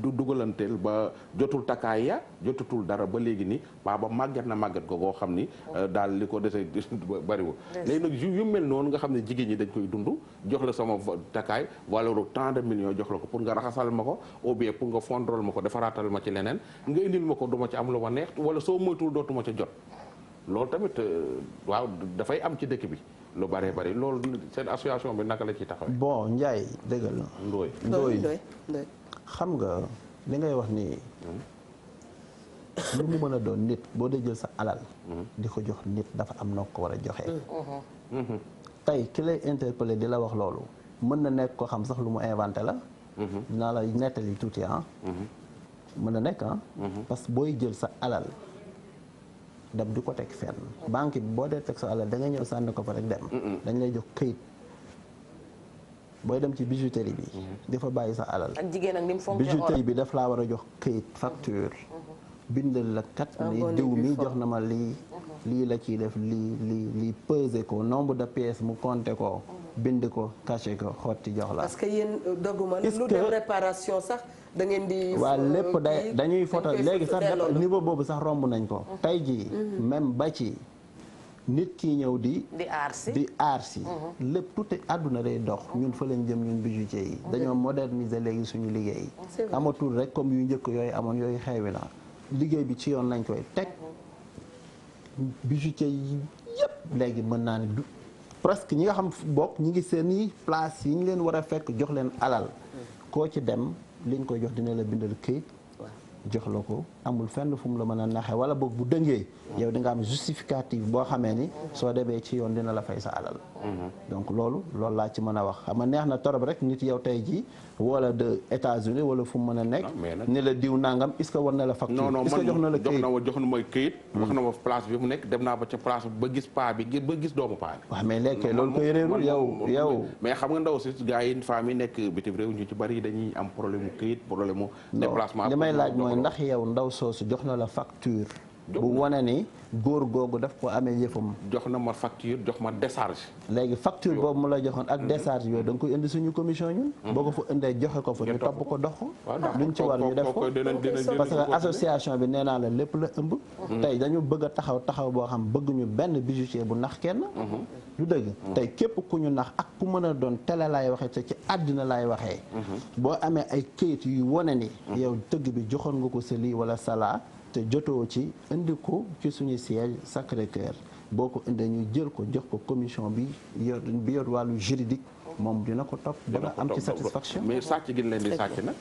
du dugalanteel ba jotul takkaay ya jotutul dara ba léegi ni ba màgget na màgget ko goo xam ni daal li ko dese bariwul léegi nag yu mel noonu nga xam ne jigéen ñi dañ koy dund jox la sama takkaay valeur tant de millions jox la ko pour nga raxasal ma ko ou bien pour nga fondrol ma ko raatal ma ci leneen nga indil ma ko duma ci am lu ma neex wala soo moytuwul dootuma ca jot loolu tamit waaw dafay am ci dëkk bi lu bëree bëri loolu seen association bi naka la ciy taxawee. bon Ndiaye dëggal na. Ndoye xam nga li ngay wax nii lu mu mën a doon nit boo dee jël sa alal. di ko jox nit dafa am noo ko war a joxe. tey ki lay interpellé di la wax loolu mën na nekk ko xam sax lu mu inventé la. dinaa la nettali tuuti mën na nekk parce que booy jël sa alal dem di ko teg fenn banque bi boo dee teg sa alal da nga ñëw sànni ko fa rek dem dañ lay jox këyit booy dem ci bijouterie bi dafa bàyyi sa alal ak jigéen ak ni mu fonkee bijouterie bi daf laa war a jox këyit facture bindal la kat ni diw mi jox na ma lii la ciy def lii peser ko nombre de pièces mu compter ko bind ko caché ko xotti jox la parce que yéen doguma lu dem réparation sax da ngeen di. waaw lépp dañuy photo léegi sax niveau boobu sax romb nañ ko. tey jii même ba ci nit ki ñëw di aar si lépp tout àdduna day dox ñun fa lañ jëm ñun bijoutier yi. dañoo moderniser léegi suñu liggéey. amatul rek comme yu njëkk yooyu amoon yooyu xewi na liggéey bi ci yoon lañ koy teg bijoutier yi yëpp léegi mën naa ne du presque ñi nga xam bokk ñi ngi seeni place yi ñu leen war a fekk jox leen alal koo ci dem. liñ koy jox dina la bindal këyit jox la ko amul fenn fu mu la mën a naxe wala boog bu dëngee yow di nga am justificatif boo xamee ni soo demee ci yoon dina la fay sa alal donc loolu laa ci mën a wax xam nga neex na torop rek nit yow tey ji wala de États-Unis wala fu mu mën a nekk ni la diw nangam est-ce que war na la facture non est-ce que jox na la këyit jox na mooy këyit wax na ma place bi mu nekk dem naa ba ca place ba gis paa bi ba gis doomu paa bi waaw mais léegi loolu koy réerul yow mais xam nga ndaw si gars yi femmes yi nekk bitim réew ñu ci bari dañuy am problème mu këyit problème mu déplacement li may laaj mooy ndax yow ndaw soosu jox na la facture bu wane ni góor googu daf ko amee yëfam jox na ma facture jox ma décharge léegi facture boobu mu la joxoon ak décharge yooyu da nga koy indi suñu commission ñun boo ko fa indee joxe ko fa ñu topp ko dox ko luñ ci war ñu def ko parce que association bi nee naa la lépp la ëmb tey dañu bëgg a taxaw boo xam bëgguñu benn bijoutier bu nax kenn lu dëgg tey képp ku ñu nax ak ku mën a doon télé laay waxee te ci àddina laay waxee boo amee ay këyit yu wane ni yow tëgg bi joxoon nga ko sa lii wala sala te jotoo ci indi ko ci suñu siège Sacré-Cœur boo ko indee ñu jël ko jox ko commission bi yor wàllu juridique moom dina ko topp dina am ci satisfaction mais sàcc gi leen di sàcc nag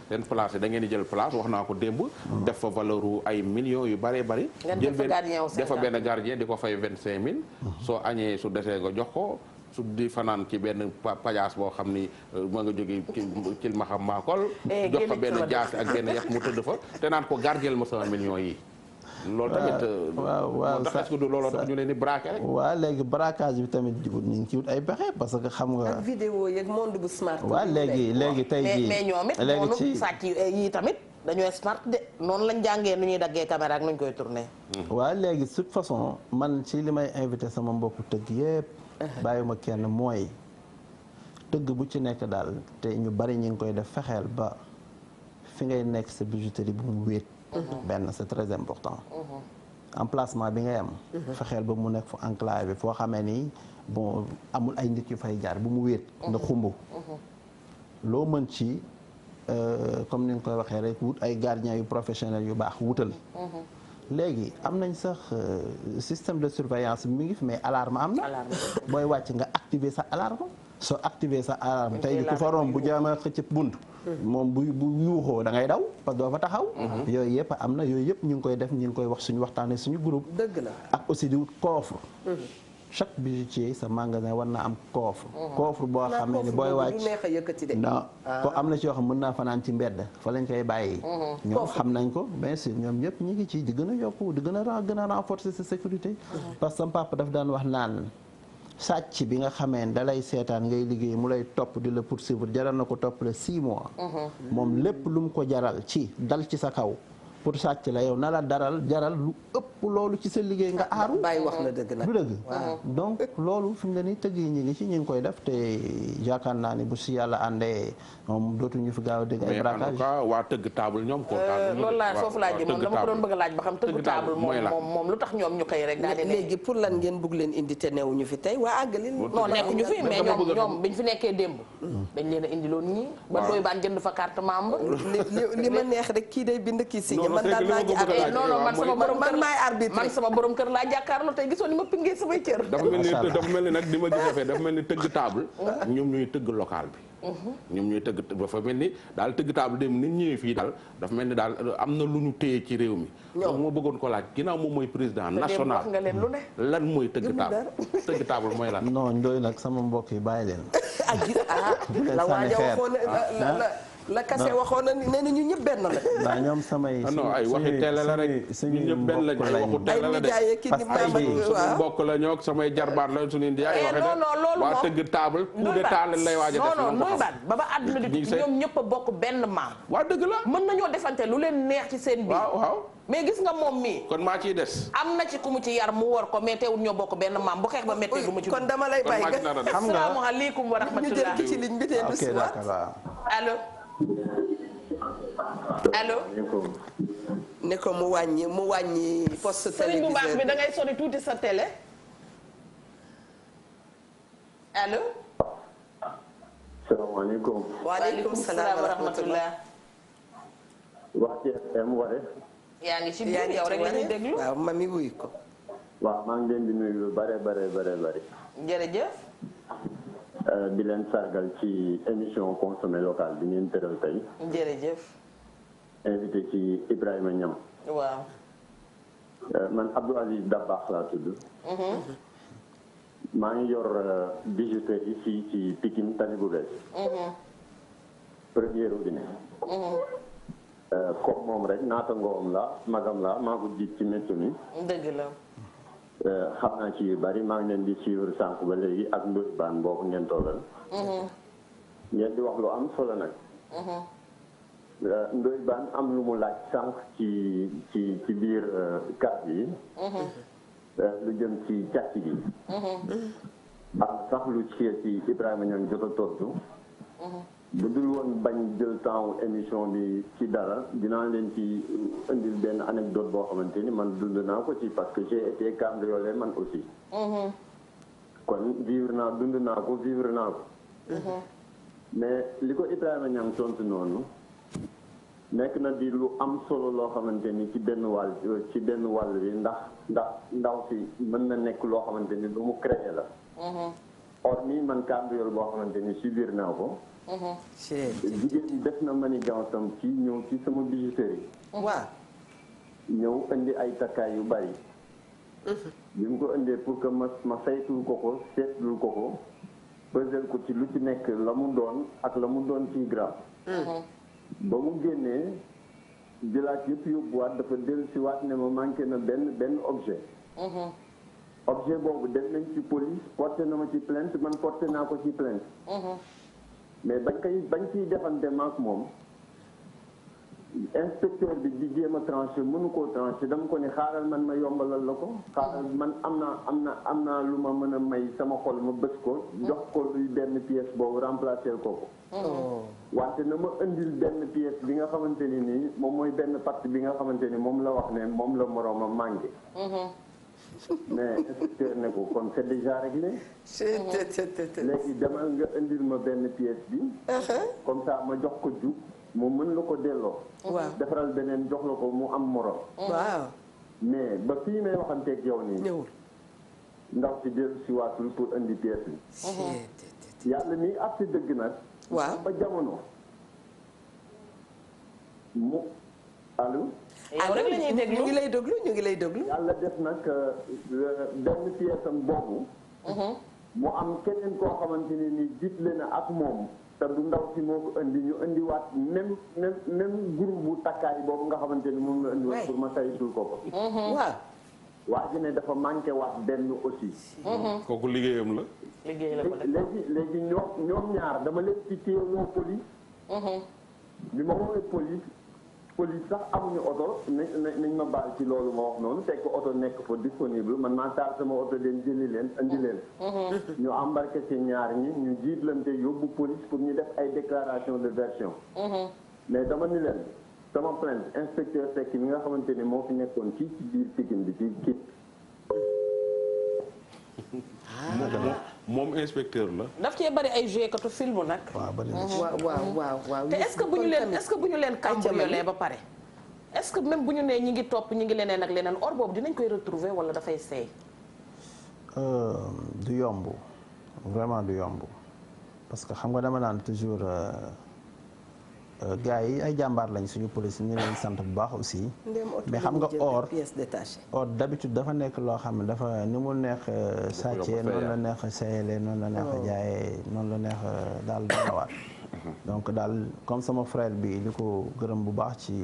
seen place da ngeen di jël place wax naa ko démb def fa valeur ay millions yu bëree bëri jël defa benn gardien di ko fay 25000 soo añee su desee nga jox ko su di fanaan ci benn pajaas boo xam ni ma nga jóge cil ma xam maakol jox ko benn jaas ak benn yàq mu tëdd fa te naan ko gardeel ma sama millions yi loolu tamit waaw tax est-ce que du looloo tax ñu leen di braqué rek waaw léegi braquage bi tamit jibut ñu ngi ci wut ay pexe parce que xam nga ak vidéo yeeg monde bu smart waaw léegi tey jii mais ñoom it noonu sàcc yi tamit dañoo smart de noonu lañ jàngee nu ñuy daggee caméra ak nu ñu koy tourné waaw léegi de toute façon man ci li may invité sama mbokku tëgg yëpp bàyyuma kenn mooy tëgg bu ci nekk daal te ñu bari ñu ngi koy def fexeel ba fi ngay nekk sa bijouterie bu mu wéet benn c'est très important emplacement bi ngay am fexeel ba mu nekk fu enclavé bi foo xamee ni bon amul ay nit yu fay jaar bu mu wéet nga xumb loo mën ci comme ni nga koy waxee rek wut ay gardiens yu professionnels yu baax wutal. léegi am nañ sax système de surveillance mi ngi fi mais alarme am na. booy wàcc nga activer sa alarme. soo activer sa alarme tey ku fa romb bu jaama xëcc bunt. moom bu yuuxoo da ngay daw parce que doo fa taxaw. yooyu yëpp am na yooyu yëpp ñu ngi koy def ñu ngi koy wax suñu waxtaanee suñu groupe. dëgg la ak aussi di wut coffre. chaque bijoutier sa magasin war na am coffre. coffre boo xamee ni booy wàcc non ko am na ci yoo xam mën naa fanaan ci mbedd fa lañ koy bàyyi. ñoom xam nañ ko bien sûr ñoom ñëpp ñu ngi ci di gën a yokku di gën a renforcer sa sécurité. parce que sama papa daf daan wax naan sàcc bi nga xamee da lay seetaan ngay liggéey mu lay topp di la poursuivre jaral na ko topp la 6 mois. moom lépp lu mu ko jaral ci dal ci sa kaw. pour sàcc la yow na la jaral lu ëpp loolu ci sa liggéey nga aaru. bàyyi wax na dëgg nag du dëgg. donc loolu fi mu ne nii tëgg yi ñu ngi ci ñu ngi koy def te yaakaar naa ni bu si yàlla àndee moom dootuñu fi gaaw a dégg ay braquage. mais en tout cas waa tëgg table ñoom kontaan. loolu laa foofu laa jëm moom dama ko doon bëgg a laaj ba xam tëgg table moom lu tax ñoom ñu xëy rek. daal di léegi pour lan ngeen bëgg leen indi te newuñu fi tey waa àggali. non nekkuñu fi mais ñoom biñ fi nekkee démb. dañ leen a indiloon ñii. ba doy baan jënd fa carte membre. li ma neex rek kii day bind kii signé man daal maa ngi non non man sama borom kër laa jàkkaarloo tey gisoo ni ma pingee samay cër. dafa mel ni nag di ma gis dafa mel ni tëgg table ñoom ñuy tëgg local bi. ñoom ñuy tëgg dafa mel ni daal tëgg table dem nit ñi fii daal dafa mel ni daal am na lu ñu téye ci réew mi. donc moo bëggoon ko laaj ginnaaw moom mooy président national wax nga leen lu ne. lan mooy tëgg table tëgg table mooy lan. non ndooy nag sama mbokk yi bàyyi leen. la waaja waxoon la kase waxoon na nee na ñu ñëpp benn la. waaw ñoom samay. non ay waxi télé la rek ñun ñëpp benn lañ ay waxu télé la de suñu mbokk la ñoo samay jarbaat la suñu indi ay waxe de waa tëgg table coup d'état lañ lay waaj a def. non non ba àdduna di ñoom ñëpp a bokk benn maam. waa dëgg la mën nañoo defante lu leen neex ci seen biir. waaw mais gis nga moom mii. kon maa ciy des. am na ci ku mu ci yar mu war ko mais teewul ñoo bokk benn maam bu xeex ba méttee du mu ci. kon dama lay bàyyi nga xam nga asalaamaaleykum wa rahmatulah. ñu jël ki ci ligne bi tey du si waat allo. allo. ne ko mu wàññi poste téléviseur sëriñ bu baax bi da ngay sori tuuti sa télé. allo. salaamaaleykum. waaleykum salaam wa rahmatulah. wax ci FM wala. yaa ngi ci biir yow rek la ñuy déglu. waaw mami wuy ko. waaw maa ngi leen di nuyu lu bare. jërëjëf. di leen sargal ci émission consommé local bi ngeen tëral tey. jërëjëf. invité ci Ibrahima Niam. waaw. man Abdou Aziz Dabakh laa tudd. maa ngi yor bijouterie fii ci Pikine Tali bu Bees. premier robinet. comme moom rek naata ngoom la magam la maa ko jiit ci métier mi. dëgg la. xam naa ci yu bari maa ngi leen di suivre sànq ba léegi ak Ndoye Bane boobu ngeen toogal. ngeen di wax lu am solo nag. Ndoye Bane am lu mu laaj sànq ci biir kàddu yi. lu jëm ci càcc gi. am sax lu ci Ibrahima ñoom jot a tontu. bu dul woon bañ jël temps émission bi ci dara dinaa leen ci indil benn anecdote boo xamante ni man dund naa ko ci parce que j'ai été cambriolé man aussi. kon vivre naa ko. mais li ko Ibrahima ñam tontu noonu nekk na di lu am solo loo xamante ni ci benn wàll bi ndax ndaw si mën na nekk loo xamante ni lu mu créé la. hormis man cambriole boo xamante ni subir naa ko. jigéen ñi def na manigance am ci ñëw ci sama bijouterie. waaw. ñëw indi ay takkaay yu bari. bi mu ko indee pour que ma saytul ko seetlul ko pesel ko ci lu ci nekk la mu doon ak la mu doon ci gramme. ba mu génnee jëlaat yëpp yóbbuwaat dafa dellu si waat ne ma manqué na benn objet. objet boobu dem nañ ci police porté na ma ci plainte man porté naa ko ci plainte. mais bañ ciy defante maak moom inspecteur bi di jéem a tranché mënu koo tranché dama ko ne xaaral man ma yombalal la ko xaaral man am naa lu ma mën a may sama xol ma bës ko jox ko luy benn pièce boobu remplacer ko wante na ma indil benn pièce bi nga xamante ni nii moom mooy benn partie bi nga xamante ni moom la wax ne moom la morooma manqué. mais inspecteur ne ko kon c'est déjà réglé. léegi demal nga indil ma benn pièce bi. comme ça ma jox ko jug moom mën la ko delloo. waaw defaral beneen jox la ko mu am morom. waaw. mais ba fii may waxanteeg yow nii. ñëwul. ndaw si dellu si waatul pour indi pièce bi. yàlla nii ab si dëgg nag. waaw ba jamono. mu allo. yow rek la ñuy déglu ñu ngi lay déglu ñu ngi lay déglu. yàlla def nag benn pièce am boobu. mu am keneen koo xamante ne ni jiitle na ak moom. te du ndaw si moo ko indi ñu indiwaat même groupe bu takkaay boobu nga xamante ni moom la indiwaat pour ma saytul ko ko. waaw. waa ji ne dafa manqué waat benn aussi. kooku liggéeyam la. liggéey la ko def léegi ñoom ñaar dama leen ci téewoo police. bi ma woowee police sax amuñu oto nañ ma baal ci loolu ma wax noonu fekk oto nekk fa disponible man maa taal sama oto leen jëli leen andi leen. ñu embarqué ci ñaar ñi ñu jiitlante yóbbu police pour ñu def ay déclaration de version. mais dama ni leen sama plainte inspecteur Seck mi nga xamante ni moo fi nekkoon ci biir Pikine bi ci kii. moom inspecteur la. daf cee bari ay joué katu film nag. waaw bari na waaw. te est-ce que bu ñu leen cambriolé ba pare. est-ce que même bu ñu nee ñi ngi topp ñi ngi leneen ak leneen or boobu dinañ koy retrouver wala dafay seey. du yomb vraiment du yomb parce que xam nga dama naan toujours gars yi ay jàmbaar lañ suñu police ñu leen sant bu baax aussi. mais xam nga or d'habitude dafa nekk loo xam ne dafa ni mu neex sàccee noonu la neex seeyale noonu la neex jaayee noonu la neex daal dalawaat donc daal comme sama frère bi li ko gërëm bu baax ci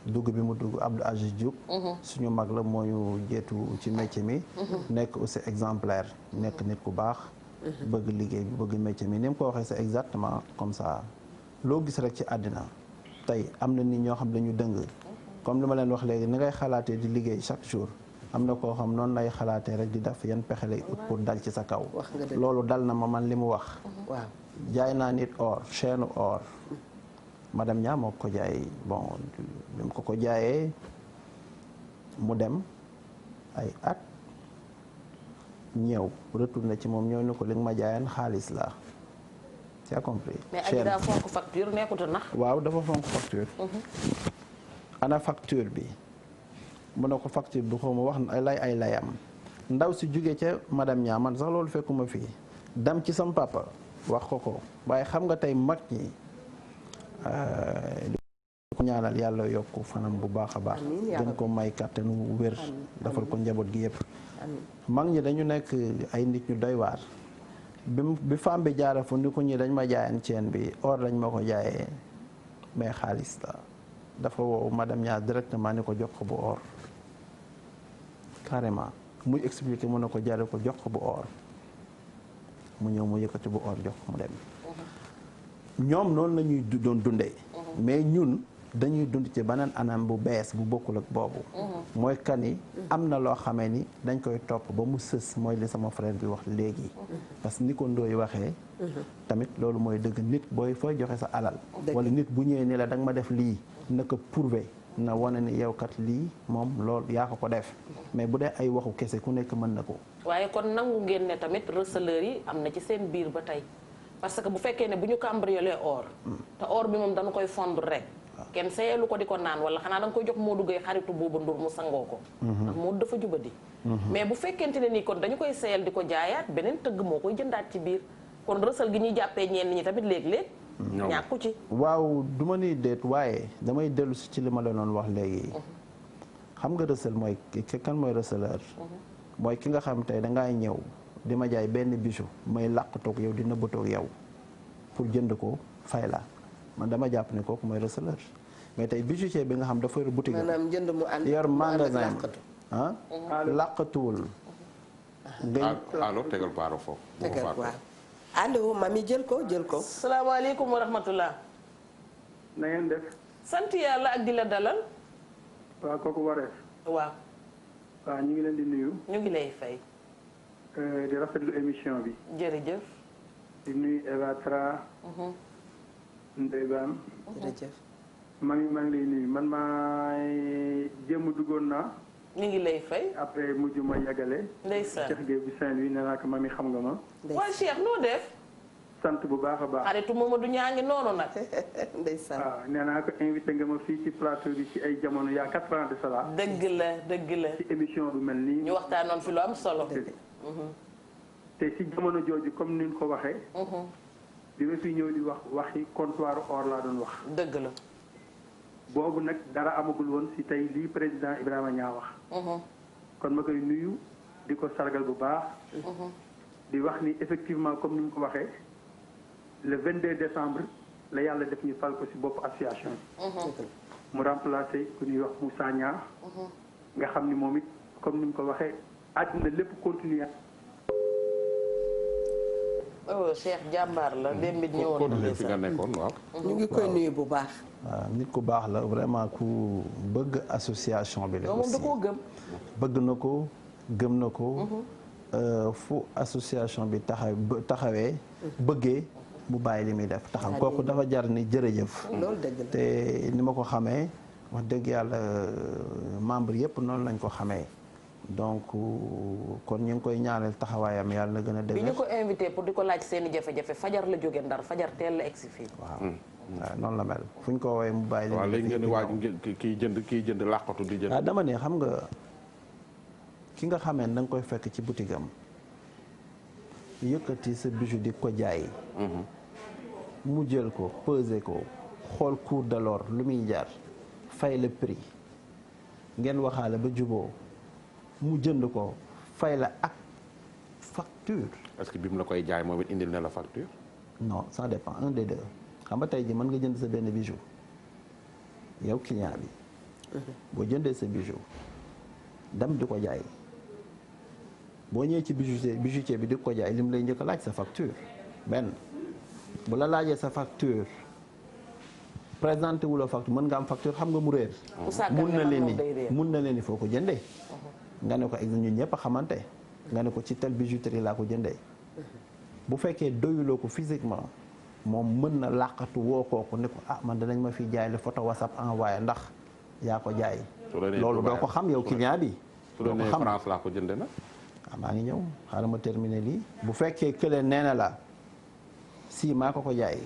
dugg bi mu dugg Abdou Aziz Diop suñu mag la moo ñu jeetu ci métier mi nekk aussi exemplaire nekk nit ku baax bëgg liggéey bi bëgg métier mi ni mu ko waxee c'est exactement comme ça loo gis rek ci àddina tey am na nit ñoo xam dañu dëng comme li ma leen wax léegi ni ngay xalaatee di liggéey chaque jour am na koo xam noonu lay xalaatee rek di def yan pexe lay ut pour dal ci sa kaw loolu dal na ma man li mu wax waaw jaay naa nit or chaîne or madame Nia moo ko jaay bon bi mu ko jaayee mu dem ay at ñëw retourné ci moom ñëw ni ko li nga ma jaayeen xaalis la tu as compris. mais aji daa fonk facture nekkut a nax. waaw dafa fonk facture. ana facture bi mu ne ko facture bi xaw ma wax ay layam ndaw si jóge ca madame Nia man sax loolu fekkuma fii dem ci sam papa wax ko waaye xam nga tey mag ñi di ko ñaanal yàlla yokk fanam bu baax a baax. gën ko may kàttanu wér. defal ko njaboot gi yëpp. mag ñi dañu nekk ay nit ñu doy waar. bi femme bi jaara fu ni ko ñi dañ ma jaayan ceen bi or dañ ma ko jaayee mais xaalis la dafa woo madame Nia directement ni ko jox ko bu or carrément muy expliquer mu ne ko jare ko jox ko bu or mu ñëw mu yëkkati bu or jox ko mu dem ñoom noonu la ñuy doon dundee mais ñun dañuy dund ci beneen anam bu bees bu bokkul ak boobu mooy kani am na loo xamee ni dañ koy topp ba mu sës mooy li sama frère bi wax léegi parce que ni ko Ndoye waxee tamit loolu mooy dëgg nit booy fooy joxe sa alal wala nit bu ñëwee ni la da nga ma def lii na ko prouver na wane ni yow kat lii moom loolu yaa ko def mais bu dee ay waxu kese ku nekk mën na ko waaye kon nangu ngeen ne tamit receleurs yi am na ci seen biir ba tey parce que bu fekkee ne bu ñu cambriolé or te or bi moom dañu koy fondre rek kenn seeyelu ko di ko naan wala xanaa da nga koy jox Modou Gueye xaritu boobu ndur mu sangoo ko ndax Modou dafa jubadi mais bu fekkente ne nii kon dañu koy seeyal di ko jaayaat beneen tëgg moo koy jëndaat ci biir kon recel gi ñuy jàppee ñenn ñi tamit léeg-léeg ñàkku ci waaw du ma ni déet waaye damay dellu si ci li ma la doon wax léegi xam nga recel mooy kan mooy receleur mooy ki nga xam tey dangaay ñëw di ma jaay benn bijou may làqatoog yow di nëbbatoog yow pour jënd ko fay la man dama jàpp ne kooku mooy receleur mais tey bijoutier bi nga xam dafa yor boutique maanaam jënd mu ànd yor magasin làqatuwul allo tegal paaro foofu tegal waaw allo mami jël ko salaamaaleykum wa rahmatullah na ngeen def sant yàlla ak di la dalal waaw kooku wareef waaw ñu ngi leen di nuyu ñu ngi lay fay di rafetlu émission bi jërëjëf di nuyu Eva Tra Ndeye Bane jërëjëf maa ngi lay nuyu man maay jéem duggoon naa ñu ngi lay fay après mujj ma yàggale ndeysaan Cheikh Gueye bu Saint-Louis nee naa ko mami xam nga ma waaye Cheikh noo def sant bu baax a baax. xaritu Mamadou ñaa ngi noonu nag. ndeysaan. waaw nee naa ko invité nga ma fii ci plateau bi ci ay jamono yaa 4 ans de cela. dëgg la. ci émission bu mel nii. ñu waxtaanoon fi lu am solo. te ci jamono jooju comme ni nga ko waxee. bi ma fi ñëw di wax waxi comptoir or laa doon wax. dëgg la. boobu nag dara amagul woon si tey lii président Ibrahima Niang wax. kon ma koy nuyu di ko sargal bu baax. di wax ni effectivement comme ni mu ko waxee le 22 décembre la yàlla def ñu fal ko si bopp association bi. mu remplacé ku ñuy wax Moussa Niang. nga xam ni moom it comme ni mu ko waxee àddina lépp continuer. oh Cheikh jàmbaar la démb it ñëwoon na fi nga nekkoon waaw. ñu ngi koy nuyu bu baax. waaw nit ku baax la vraiment ku bëgg association bi la moom da koo gëm. bëgg na ko gëm na ko. fu association bi taxawee bëggee mu bàyyi li muy def taxaw kooku dafa jar ni jërëjëf. loolu dëgg la te ni ma ko xamee wax dëgg yàlla membre yëpp noonu lañ ko xamee donc kon ñu ngi koy ñaanal taxawaayam yàlla na gën a dëgër. bi ñu ko invité pour di ko laaj seeni jafe-jafe fajar la jóge Ndar fajar teel la egsi fii. waaw noonu la mel fu ñu ko woowee mu bàyyi. waaw léegi ngeen waaj kiy jënd làqatu di jënd. dama ne xam nga ki nga xamee da nga koy fekk ci boutique am yëkkati sa bijou di ko jaay. mu jël ko peser ko xool cours de l'or lu muy jaar fay le prix ngeen waxaale ba juboo mu jënd ko fay la ak facture. est-ce que bi mu la koy jaay moom it indil na la facture. non ça dépend un des deux xam nga tey ji mën nga jënd sa benn bijou yow client bi. boo jëndee sa bijou dem di ko jaay boo ñëwee ci bijoutier bi di ko jaay lim lay njëkk a laaj sa facture benn bu la laajee sa facture présenté wuloo facture mën nga am facture xam nga mu réer. mun na leen ni foo ko jëndee. nga ne ko ex ñun ñëpp a xamante nga ne ko ci tel bijouterie laa ko jëndee. bu fekkee doyuloo ko physiquement moom mën na làqatu woo kooku ne ko man danañ ma fi jaay le photo WhatsApp envoyé ndax yaa ko jaay. loolu doo ko xam yow client bi. doo ko xam France laa ko jëndee nag. maa ngi ñëw xaaral ma terminer lii bu fekkee kële nee na la si maa ko jaay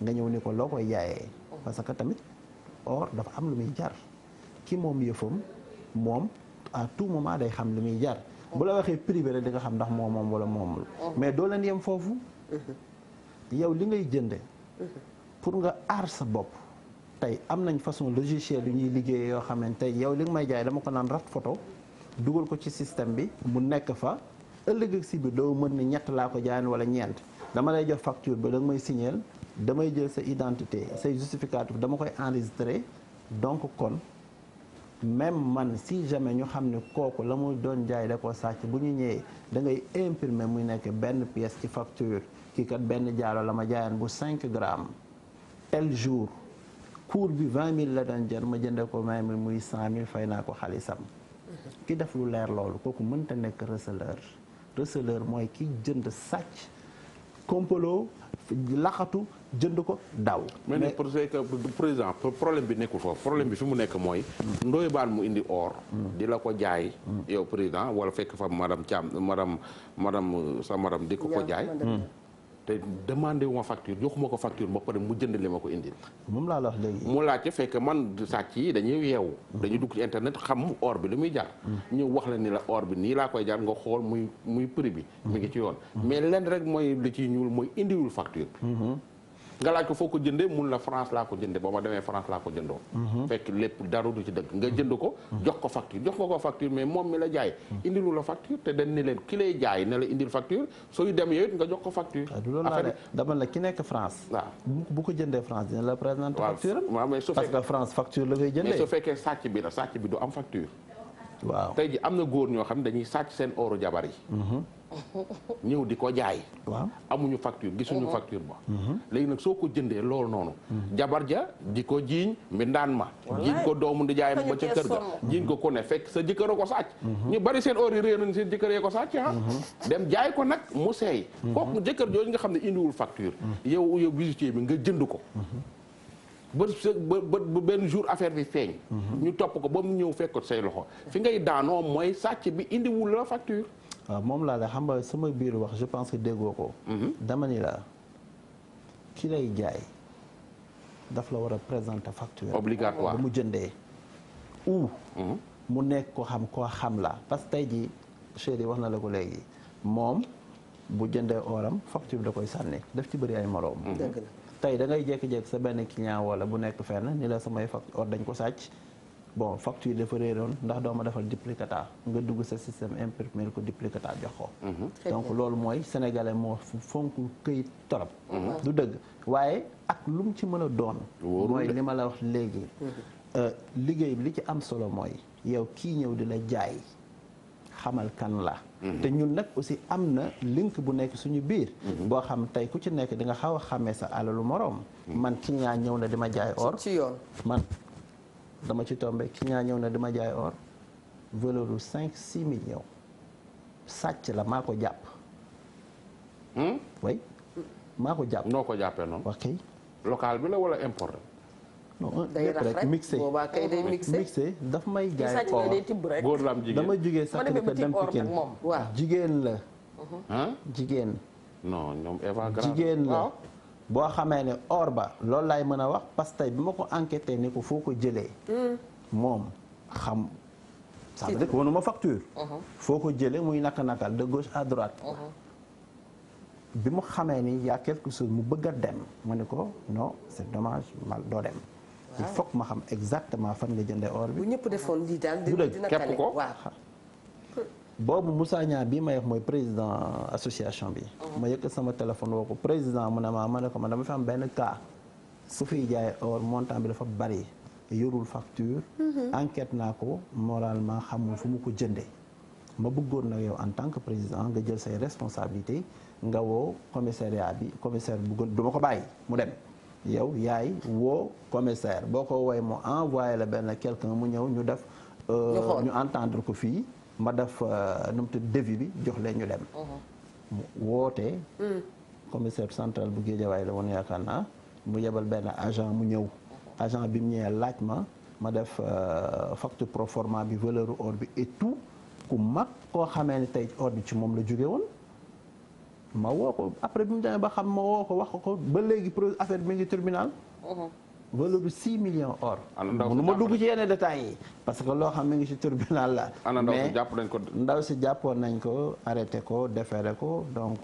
nga ñëw ni ko loo koy jaayee parce que tamit or dafa am lu muy jar ki moom yëfam moom à tout moment day xam lu muy jar bu la waxee privé rek di nga xam ndax moom wala moomul mais doo leen yem foofu yow li ngay jënde pour nga aar sa bopp tey am nañ façon logiciel yu ñuy liggéey yoo xam ne tey yow li nga may jaay dama ko naan rat photo dugal ko ci système bi mu nekk fa ëllëg ak si biir doo mën ni ñett laa ko jaayan wala ñeent dama lay jox facture ba da nga may signer damay jël sa identité say justificatif dama koy enregistrer donc kon même man si jamais ñu xam ne kooku la mu doon jaay da ko sàcc bu ñu ñëwee da ngay imprimer muy nekk benn pièce ci facture kii kat benn jaaro la ma jaayan bu 5 grammes tel jour cours bi 20 000 la doon jar ma jënde ko 20 000 muy 100 000 fay naa ko xaalisam ki def lu leer loolu kooku mënta nekk receleur mooy ki jënd sàcc kompaloo laxatu jënd ko daw. mais pour que président problème bi nekkul foofu problème bi fi mu nekk mooy. Ndoye Bane mu indi or. di la ko jaay. yow président wala fekk fa madame Thiam madame di ko jaay. te demandé wu ma facture joxuma ko facture ba pare mu jënd li ma ko indil. moom laa la wax léegi. mu laajte fekk man sàcc yi dañuy yeewu. dañuy dugg ci internet xam or bi li muy jar. ñu wax la ni la or bi nii laa koy jar nga xool muy prix bi. mi ngi ci yoon. mais lenn rek mooy li ciy ñuul mooy indiwul facture bi. nga laaj ko foo ko jëndee mun la France laa ko jëndee ba ma demee France laa ko jëndoo. fekk lépp dara du ci dëgg nga jënd ko jox ko facture jox nga ko facture mais moom mi la jaay indilu la facture te dañ ne leen ki lay jaay ne la indil facture sooy dem yow it nga jox ko facture. du loolu laa de dama la ki nekk France. waaw bu ko jëndee France dina la présenter facture am. waaw mais su parce que France facture la koy jëndee. mais su fekkee sàcc bi la sàcc bi du am facture. waaw tey ji am na góor ñoo xam ne dañuy sàcc seen oru jabar yi. ñëw di ko jaay. waaw amuñu facture gisuñu facture ba. léegi nag soo ko jëndee loolu noonu. jabar ja di ko jiiñ mbindaan ma. jiiñ ko doomu di jaay ma ba ca kër ga. jiiñ ko ne fekk sa jëkkër a ko sàcc. ñu bari seen or yi réer nañ seen jëkkër yee ko sàcc ah. dem jaay ko nag mu seey. kooku jëkkër jooju nga xam ne indiwul facture. yow bijoutier bi nga jënd ko. ba benn jour affaire bi feeñ. ñu topp ko ba mu ñëw fekk ko say loxo fi ngay daanoo mooy sàcc bi indiwul la facture. waaw moom laa la xam nga sama biir wax je pense que déggoo ko. dama ni la ki lay jaay daf la war a présenter facture obligatoire ba mu jëndee ou mu nekk koo xam la parce que tey jii chéri wax na la ko léegi moom bu jëndee oram facture bi da koy sànni daf ci bëri ay moroom tey da ngay jékki-jékki sa benn client wala bu nekk fenn ni la samay facture or dañ ko sàcc bon facture dafa réeroon ndax doo ma defal duplicata nga dugg sa système imprimer ko duplicata jox ko donc loolu mooy sénégalais moo fonk këyit torop du dëgg waaye ak lu mu ci mën a doon mooy li ma la wax léegi liggéey bi li ci am solo mooy yow kii ñëw di la jaay xamal kan la te ñun nag aussi am na link bu nekk suñu biir boo xam tey ku ci nekk di nga xaw a xàmmee sa alalu moroom man ki ñaa ñëw na di ma jaay or ci yoon man dama ci tombé ki ñaa ñëw na di ma jaay or valeur u 5-6 millions sàcc la maa ko jàpp way maa ko jàpp noo ko jàppee noonu wax kay local bi la wala importé non day lépp rek mixé boobaa kay day mixé daf may jaay or góor la am jigéen dama jugee Sacré-Cœur dem Pikine waaw jigéen la ah jigéen non ñoom Eva Grande jigéen la boo xamee ne or ba loolu laay mën a wax parce que tey bi ma ko enquêté ni ko foo ko jëlee moom xam ça veut dire que wanuma facture foo ko jëlee muy naka-nakal de gauche à droite bi mu xamee ni y a quelque chose mu bëgg a dem mu ne ko non c'est dommage mal doo dem il faut que ma xam exactement fan nga jëndee or bi bu ñëpp defoon lii daal dina képp ko waaw boobu Moussa Niang bii may wax mooy président association bi ma yëkk sama téléphone woo ko président mu ne ma ne ko man dama fi am benn cas su fiy jaay or montant bi dafa bari yorul facture enquête naa ko moralement xamul fu mu ko jëndee ma bëggoon nag yow en tant que président nga jël say responsabilités nga woo commissariat bi commissaire bu duma ko bàyyi mu dem yow yaay woo commissaire boo ko woowee mu envoyé la benn quelqu'un mu ñëw ñu def ñu entendre ko fii ma def nu mu tudd devis bi jox leen ñu dem mu wootee commissaire central bu Guédiawaye la woon yaakaar naa mu yebal benn agent mu ñëw agent bi mu ñëwee laaj ma def facture pro forma bi valeur or bi et tout ku mag koo xamee ne tey or bi ci moom la jóge woon ma woo ko après bi mu demee ba xam ma woo ko wax ko ba léegi affaire bi mi ngi tribunal valeur bi 6 millions or nu ma dugg ci yenn détails yi parce que loo xam mi ngi ci tribunal la mais ndaw si jàppoon nañ ko arrêté ko déféré ko donc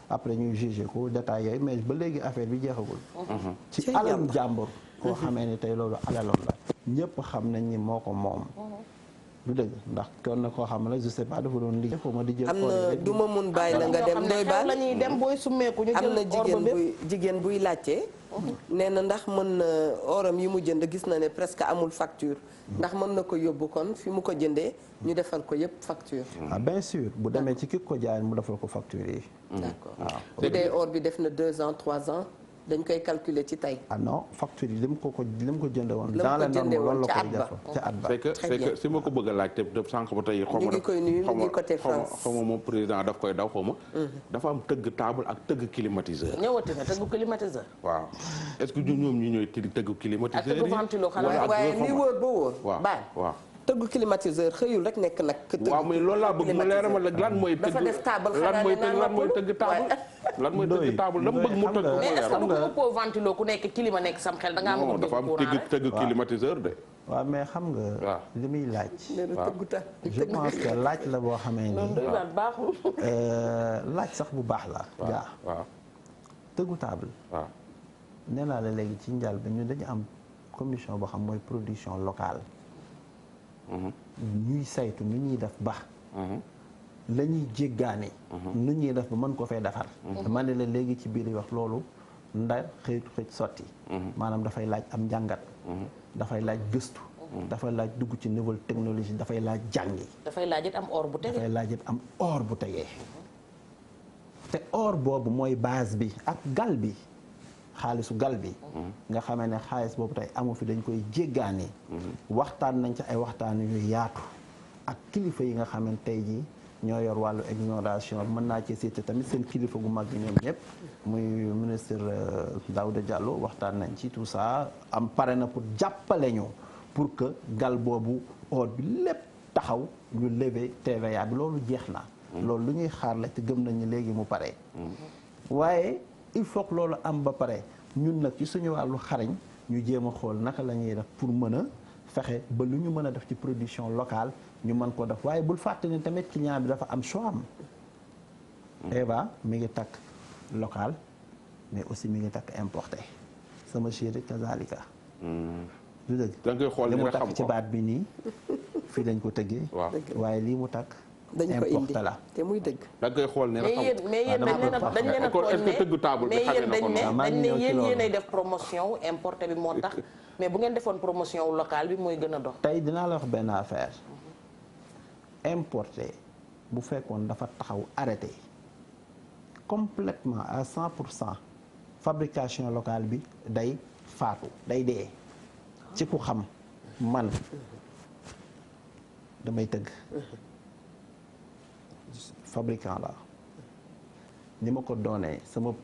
après ñu jugé ko détails yooyu mais ba léegi affaire bi jeexagul ci alalu jàmbur koo xamee ni tey loolu alaloon la ñëpp xam nañ ni moo ko moom du dëgg ndax kon na koo xam ne je sais pas dafa doon liggéey foo ma di jël am na du ma mun bàyyi la nga dem doy baal la ñuy dem booy summeeku ñu am na jigéen buy laajte nee na ndax mën na oram yi mu jënd gis na ne presque amul facture ndax mën na ko yóbbu kon fi mu ko jëndee ñu defal ko yëpp facture ah bien sûr bu demee ci ki ko jaay mu defal ko facture yi d'accord bu dee or bi def na 2 ans 3 ans dañ koy calculer ci tey. ah non facture yi li mu ko jëndee woon. dans les normes loolu la koy def ca at ba. c'est que si ma ko bëgg a laaj te sànq ba tey. ñu ngi koy nuyu ñu ngi côté France xaw ma moom président daf koy daw xaw ma. dafa am tëgg table ak tëgg climatiseur. ñëwati na tëgg climatiseur. waaw est-ce que ñoom ñi ñooy tëgg climatiseur yi. ak tëgg ventilo xanaa waaye li wóor ba wóor. waaw waaw. tëgg climatiseur xëyul rek nekk nag. waaw mais loolu laa bëgg mu leeral ma lan mooy. tëgg dafa def table lan mooy tëgg table. lan mooy tëgg table dama bëgg mu tëgg ko mais est-ce que du ko ëppoo ventilo ku nekk climat nekk sam xel da ngaa bëgg dafa am tëgg climatiseur de. waaw mais xam nga. waaw li muy laaj. waaw je pense que laaj la boo xamee ni. baaxul. laaj sax bu baax la. waaw tëggu table. waaw nee naa la léegi ci njàl bi ñun dañu am commission boo xam mooy production locale. ñuy saytu nu ñuy def ba. la ñuy jéggaane. nu ñuy def ba mën ko fee defar. man ne la léegi ci biir yi wax loolu nda xëytu xëy sotti. maanaam dafay laaj am njàngat. dafay laaj gëstu. dafay laaj dugg ci nouvelle technologie dafay laaj jàngi. dafay laaj it am or bu tegee. dafay laaj it am or bu tegee. te or boobu mooy base bi ak gal bi xaalisu gal bi. nga xamee ne xaalis boobu tey amu fi dañ koy jéggaane. waxtaan nañ ci ay waxtaan yu yaatu ak kilifa yi nga xam ne tey jii. ñoo yor wàllu ignoration mën naa ci cité tamit seen kilifa gu mag bi ñoom ñëpp muy ministre Daouda Diallo waxtaan nañ ci tout ça am pare na pour jàppale ñu pour que gal boobu or bi lépp taxaw ñu lever TVA bi loolu jeex na. loolu lu ñuy xaar la te gëm nañu léegi mu pare. waaye il faut que loolu am ba pare ñun nag ci suñu wàllu xarañ ñu jéem a xool naka la ñuy def pour mën a fexe ba lu ñu mën a def ci production locale ñu mën ko def waaye bul fàtte ni tamit client bi dafa am choix am. Eva mi ngi takk local mais aussi mi ngi takk importé sama chéri kazalika. du dëgg da ngay xool li ni mu nga xam takk ci baat bi nii fii lañ ko tëggee. waaw waaye lii mu takk. dañ ko indi importé la. te muy dëgg. da ngay xool ni nga xam mais yéen dañ leen a tooñ ne tëgg table bi mais xamee na ko noonu. dañ ne yéen yéenay def promotion importé bi moo tax mais bu ngeen defoon promotion locale bi mooy gën a dox. tey dinaa la wax benn affaire importé bu fekkoon dafa taxaw arrêté complètement à 100% fabrication locale bi day faatu day dee ci ku xam man damay tëgg fabricant la ni ma ko doonee sama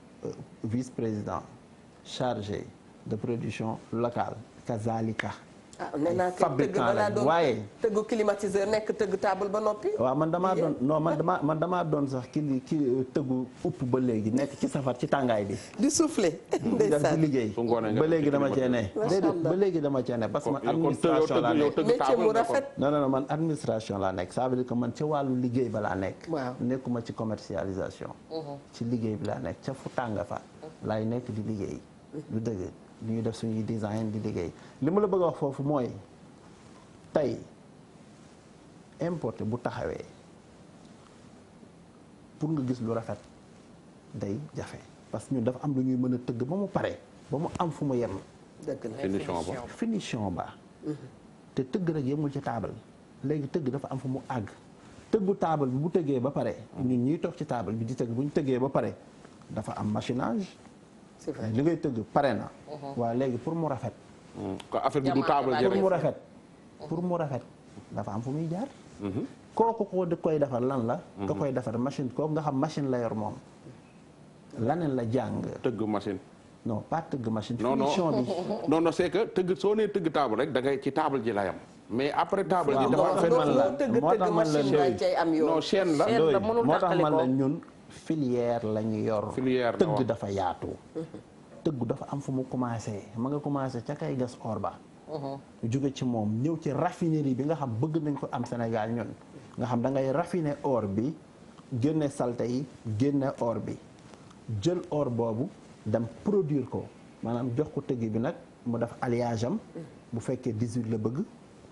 vice-président chargé de production locale kazalika nee naa tëgg balaa doon waaye tëggu climatiseur nekk tëgg table ba noppi. waaw man damaa doon non man damaa doon sax ki tëggu upp ba léegi nekk ci safar ci tàngaay bi. di souffler. ndeysaan di liggéey ba léegi dama cee ne. déedéet ba léegi dama cee ne parce que man administration laa nekk. métier mu rafet. non man administration laa nekk ça veut dire que man ci wàllu liggéey ba laa nekk. waaw nekkuma ci commercialisation. ci liggéey bi laa nekk ca fu tàng fa. laay nekk di liggéey. du dëgg. li ñuy def suñuy design di liggéey li ma la bëgg a wax foofu mooy tey importé bu taxawee pour nga gis lu rafet day jafe parce que ñun dafa am lu ñuy mën a tëgg ba mu pare ba mu am fu mu yem. dëgg la finition ba. te tëgg rek yemul ci taabal léegi tëgg dafa am fu mu àgg tëggu taabal bi bu tëggee ba pare ñun ñuy toog ci taabal bi di tëgg bu ñu tëggee ba pare dafa am machinage. c'est vrai li ngay tëgg pare na. waaye léegi pour mu rafet. affaire bi du table ji rek pour mu rafet dafa am fu muy jaar. kooku ko di koy defar lan la. ka koy defar machine kooku nga xam machine la yor moom. laneen la jàng. tëgg machine. non pas tëgg machine. non finition bi. non c'est que tëgg soo nee tëgg table rek da ngay ci table ji la yam mais après table ji dafa affaire man la moo tax man la non chaîne la moo tax man la ñun. filière la ñu yor. filière tëgg dafa yaatu. tëgg dafa am fu mu commencé ma nga commencé ca kay gas or ba. jóge ci moom ñëw ci raffinerie bi nga xam bëgg nañ ko am Sénégal ñun. nga xam da ngay raffiner or bi génne salte yi génne or bi jël or boobu dem produire ko maanaam jox ko tëgg bi nag mu def alliage am. bu fekkee 18 la bëgg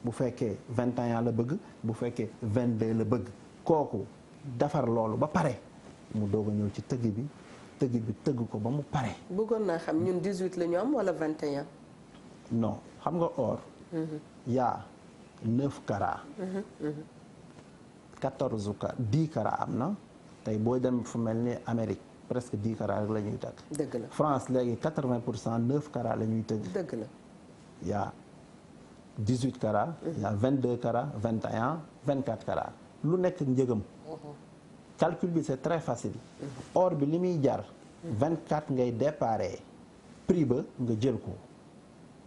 bu fekkee 21 la bëgg bu fekkee 22 la bëgg kooku defar loolu ba pare. mu doog a ñëw ci tëgg bi tëgg ko ba mu pare. bëggoon naa xam ñun 18 la ñu am wala 21. non xam nga or. yaa 9 carats. 14 carats 10 carats am na tey booy dem fu mel ni Amérique presque 10 carats rek la ñuy tëgg. dëgg la France léegi 80% 9 carats la ñuy tëgg. dëgg la. yaa 18 carats. yaa 22 carats 21 24 carats lu nekk njëgam. calcul bi c'est très facile. or bi li muy jar. 24 ngay déparé prix ba nga jël ko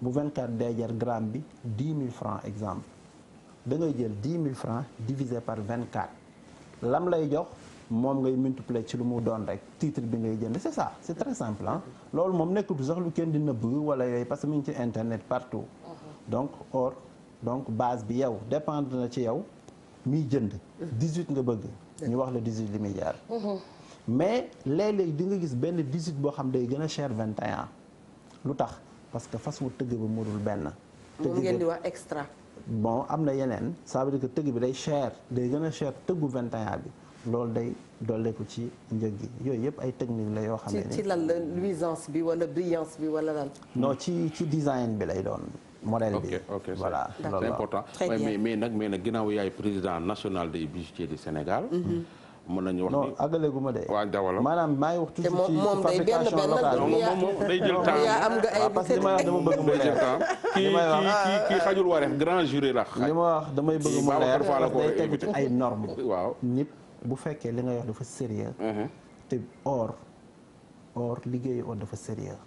bu 24 day jar gramme bi 10 000 francs exemple da ngay jël 10 000 francs divisé par 24 lam lay jox moom ngay multiplier ci lu mu doon rek titre bi ngay jënd c'est ça c'est très simple ah. loolu moom nekkul sax lu kenn di nëbb wala yooyu parce que mu ngi ci internet partout. donc or donc base bi yow dépendre na ci yow miy jënd. 18 nga bëgg. ñu wax la 18 li muy jaar. mais léeg-léeg di nga gis benn 18 boo xam day gën a cher 21 lu tax parce que façon tëgg ba mënul benn. moom ngeen di wax extra. bon am na yeneen ça veut dire que tëgg bi day cher day gën a cher tëggu 21 bi loolu day dolleeku ci njëg gi yooyu yëpp ay technique la yoo xam ne ci lan la luisance bi wala brillance bi wala lan. non ci design bi lay doon. modèle bi ok voilà c'est important mais nag ginnaaw yaay président national des bijoutiers du Sénégal. mën nañu wax ni non àggaleegu ma de. waa Dawala maanaam maa ngi wax toujours ci moom day benn fabrication locale. moom day jël temps yaa am nga ay parce que li may wax dama bëgg mu leer. kii xajul wareef grand jury la. li ma wax damay bëgg mu leer parce que day tegu ci ay normes. waaw nit bu fekkee li nga wax dafa sérieux te or liggéeyu or dafa sérieux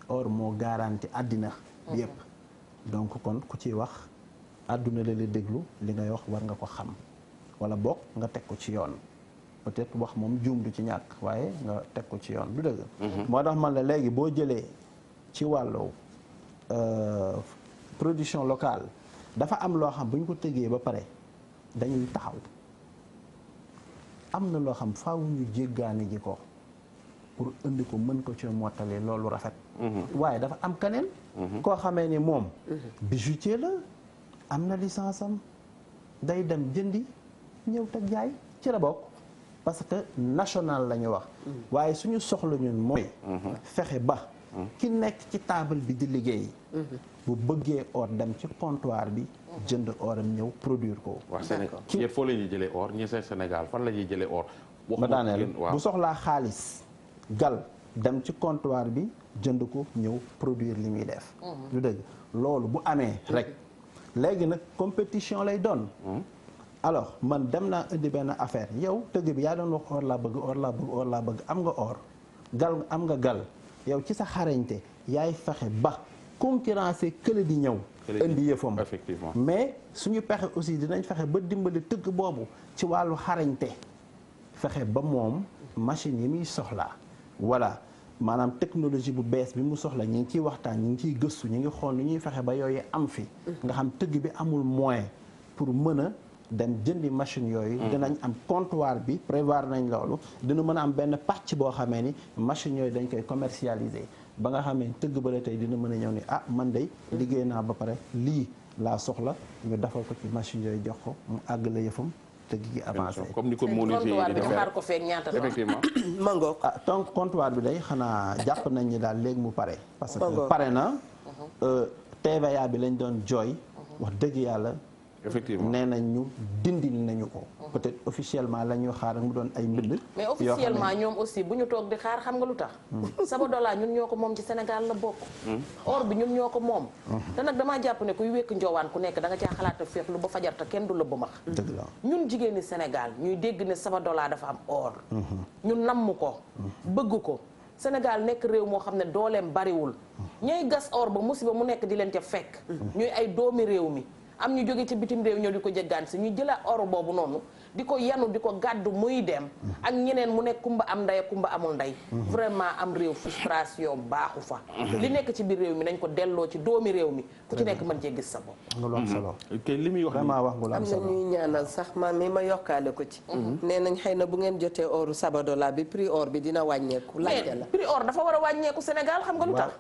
or moo garanti àddina bi yëpp. donc kon ku ciy wax àdduna la déglu li ngay wax war nga ko xam wala bokk nga teg ko ci yoon peut-être wax moom juum du ci ñàkk waaye nga teg ko ci yoon du dëgg moo tax man la léegi boo jëlee ci wàllu production locale dafa am loo xam bu ñu ko tëggee ba pare dañuy taxaw am na loo xam faaw ñu jéggaani ji ko pour indi ko mën ko ci mottali loolu rafet waaye dafa am keneen koo xamee ni moom bijoutier la am na licence am day dem jëndi ñëw teg jaay ci la bokk parce que national la ñu wax waaye suñu soxla ñun mooy fexe ba ki nekk ci table bi di liggéey bu bëggee or dem ci comptoir bi jënd oram ñëw produire ko waaw Sénégal yéen foo la ñuy jëlee or ñi seen Sénégal fan la ñuy jëlee or ba daaneel bu soxlaa xaalis gal dem ci comptoir bi jënd ko ñëw produire li muy def lu dëgg loolu bu amee rek léegi nag compétition lay doon alors man dem naa indi benn affaire yow tëgg bi yaa doon wax or laa bëgg or laa bëgg or laa bëgg am nga or gal am nga gal yow ci sa xarañte yaay fexe ba concurrencer kële di ñëw indi yëfam effectivement mais suñu pexe aussi dinañ fexe ba dimbali tëgg boobu ci wàllu xarañte fexe ba moom machine yi muy soxlaa voilà maanaam technologie bu bees bi mu soxla ñu ngi ciy waxtaan ñu ngi ciy gëstu ñu ngi xool ni ñuy fexe ba yooyu am fi nga xam tëgg bi amul moyen pour mën a dem jëndi machine yooyu dinañ am comptoir bi prévoir nañ loolu dina mën a am benn pàcc boo xamee ni machine yooyu dañ koy commercialiser ba nga xamee tëgg ba la tey dina mën a ñëw ni ah man day liggéey naa ba pare lii laa soxla ñu defal ko ci machine yooyu jox ko mu àggale yëfam tëgg gi avancé comme ni ko menuisier yi di defee xaar ko feeg ñaata effectivement mangook donc comptoir bi day xanaa jàpp nañ ni daal léegi mu pare parce que pare na TVA bi lañ doon jooy wax dëgg yàlla effectivement nee nañ ñu dindil nañu ko peut-être officiellement la ñuy xaar mu doon ay mbind mais officiellement ñoom aussi bu ñu toog di xaar xam nga lu tax Sabodala ñun ñoo ko moom ci Sénégal la bokk or bi ñun ñoo ko moom te nag damaa jàpp ne kuy wékk njowaan ku nekk da nga caa xalaat a féexlu ba fajar te kenn du la ba max dëgg la ñun jigéen ñi Sénégal ñuy dégg ne Sabodala dafa am or ñu namm ko bëgg ko Sénégal nekk réew moo xam ne dooleem bariwul ñooy gas or ba musiba mu nekk di leen ca fekk ñuy ay doomi réew mi am ñu jóge ci bitim réew ñoo di ko jëggaan si ñu jëla or boobu noonu di ko yanu di ko gàddu muy dem ak ñeneen mu nekk kumba am ndey ak kumba amul ndey vraiment am réew frustration baaxu fa li nekk ci biir réew mi nañ ko delloo ci doomi réew mi ku ci nekk mën cee gis sa bopp nga lu am solo te li muy wax vraiment wax nga lu am am na solo ñuy ñaanal sax ma mi ma yokkaale ko ci nee nañ xëy na bu ngeen jotee oru Sabodala bi prix or bi dina wàññeeku laajte la prix or dafa war a wàññeeku Sénégal xam nga lu tax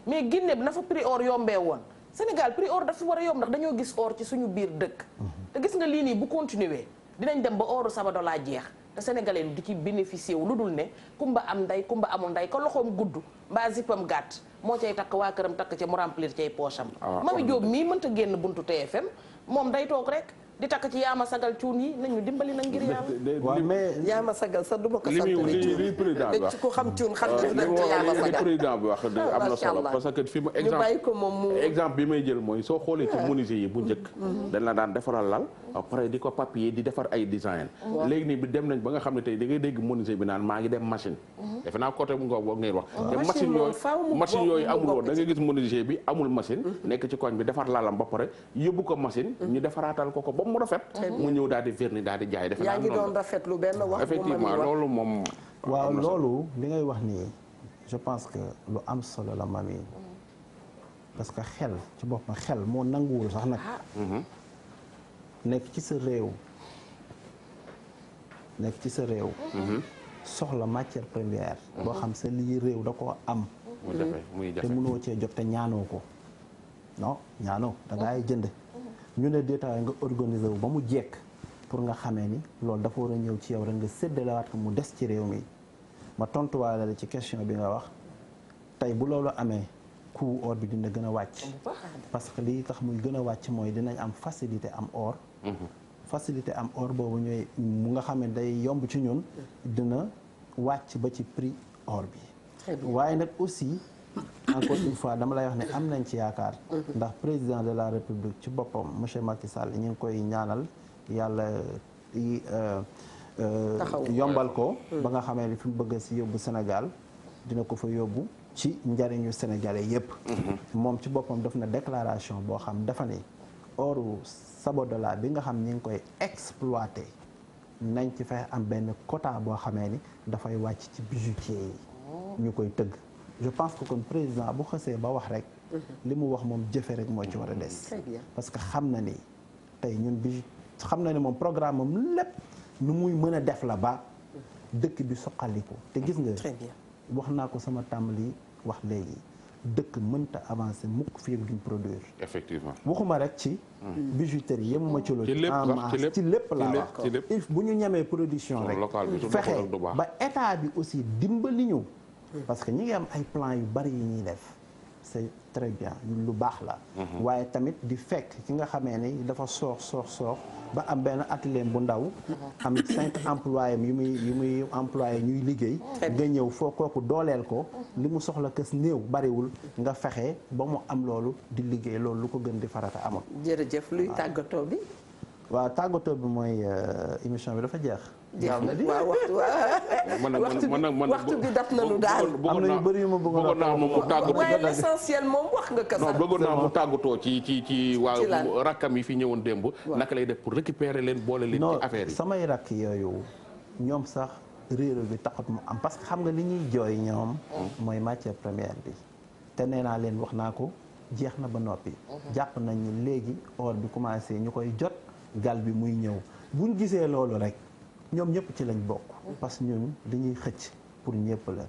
mais Guinée bi na fa prix or yombee woon Sénégal prix or dafa war a yomb ndax dañoo gis or ci suñu biir dëkk te gis nga lii nii bu continuer dinañ dem ba oru Sabodala jeex te sénégalais di ci bénéficier wu lu dul ne kumba am nday kumba amul nday ko loxoom gudd mbaa zippam gàtt moo cay takk waa këram takk ca mu remplir cay poche am Mami Diop mii mënta génn buntu TFM moom day toog rek di takk ci yaama sagal cuun yi nañu dimbali na ngir yàlla waaw mais yaama sagal sax du ma ko sant li président bi wax ku xam cuun xam ne ci yaama li sagal président bi wax am na solo parce que fi ma ñu bàyyi ko moom mu exemple bi may jël mooy soo xoolee ci menuisier yi bu njëkk dañ la daan defaral lal après di ko papier di defar ay design léegi nii bi dem nañ ba nga xam ne tey da ngay dégg menuisier bi naan maa ngi dem machine defe naa côté bu nga boog ngay wax te machine yooyu amul woon da ngay gis menuisier bi amul machine nekk ci koñ bi defar lalam ba pare yóbbu ko machine ñu defaraatal ko ba mu rafet mu ñëw daal di verni daal di jaay defe naa yaa ngi doon rafetlu benn wax effectivement loolu moom waaw loolu li ngay wax nii je pense que lu am solo la Mami parce que xel ci boppam xel moo nanguwul sax nag nekk ci sa réew soxla matière première boo xam sa lii réew da koo am te mënoo cee jot te ñaanoo ko non ñaanoo da ngay jënd ñu ne détail nga organiser wu ba mu jekk pour nga xamee ni loolu dafa war a ñëw ci yow rek nga séddalewaat ko mu des ci réew mi ma tontuwaale la ci question bi nga wax tey bu loolu amee coût or bi dina gën a wàcc parce que lii tax muy gën a wàcc mooy dinañ am facilité am or facilité am or boobu ñooy mu nga xam ne day yomb ci ñun dina wàcc ba ci prix or bi waaye nag aussi encore une fois dama lay wax ne am nañ ci yaakaar ndax président de la république ci boppam monsieur Macky Sall ñu ngi koy ñaanal yàlla yombal ko ba nga xamee ni fi mu bëgg si yóbbu Sénégal dina ko fa yóbbu ci njariñu sénégalais yépp moom ci boppam def na déclaration boo xam dafa ne oru Sabodala bi nga xam ñi ngi koy exploité nañ ci fexe am benn quota boo xamee ni dafay wàcc ci bijoutier yi ñu koy tëgg je pense que kon président bu xësee ba wax rek li mu wax moom jëfe rek moo ci war a des parce que xam na ni tey ñun xam na ni moom programme moom lépp nu muy mën a def la ba dëkk bi soqaliku te gis nga wax naa ko sama tàmbali wax léegi dëkk mënta avancer mukk fii duñ produire effectivement waxuma rek ci bijouterie yemuma ci loolu en masse ci lépp laa wax bu ñu ñamee production rek fexe ba état bi aussi dimbali ñu parce que ñi ngi am ay plan yu bari yi ñuy def c'est très bien lu baax la waaye tamit di fekk ki nga xamee ni dafa soox ba am benn atelier bu ndaw am 5 employés yu muy employé ñuy liggéey nga ñëw foo kooku dooleel ko li mu soxla kës néew bariwul nga fexe ba mu am loolu di liggéey loolu lu ko gën di farata amul jërëjëf luy tàggatoo bi waaw tàggatoo bi mooy émission bi dafa jeex jeex na waaw waxtu bi daf nañu daal am na yu bëri yu ma bëggoon naa moom mu tàggatoo waaye l'essentiel moom wax nga ko sax bëggoon naa mu tàggatoo ci waaw rakkam yi fi ñëwoon démb naka lay def pour récupérer leen boole leen ci affaire yi samay rakk yooyu ñoom sax réeróo bi taxut mu am parce que xam nga li ñuy jooy ñoom mooy matière première bi te nee naa leen wax naa ko jeex na ba noppi jàpp nañ ni léegi or bi commencé ñu koy jot gal bi muy ñëw buñ gisee loolu rek ñoom ñëpp ci lañ bokk parce que ñun dañuy xëcc pour ñëpp la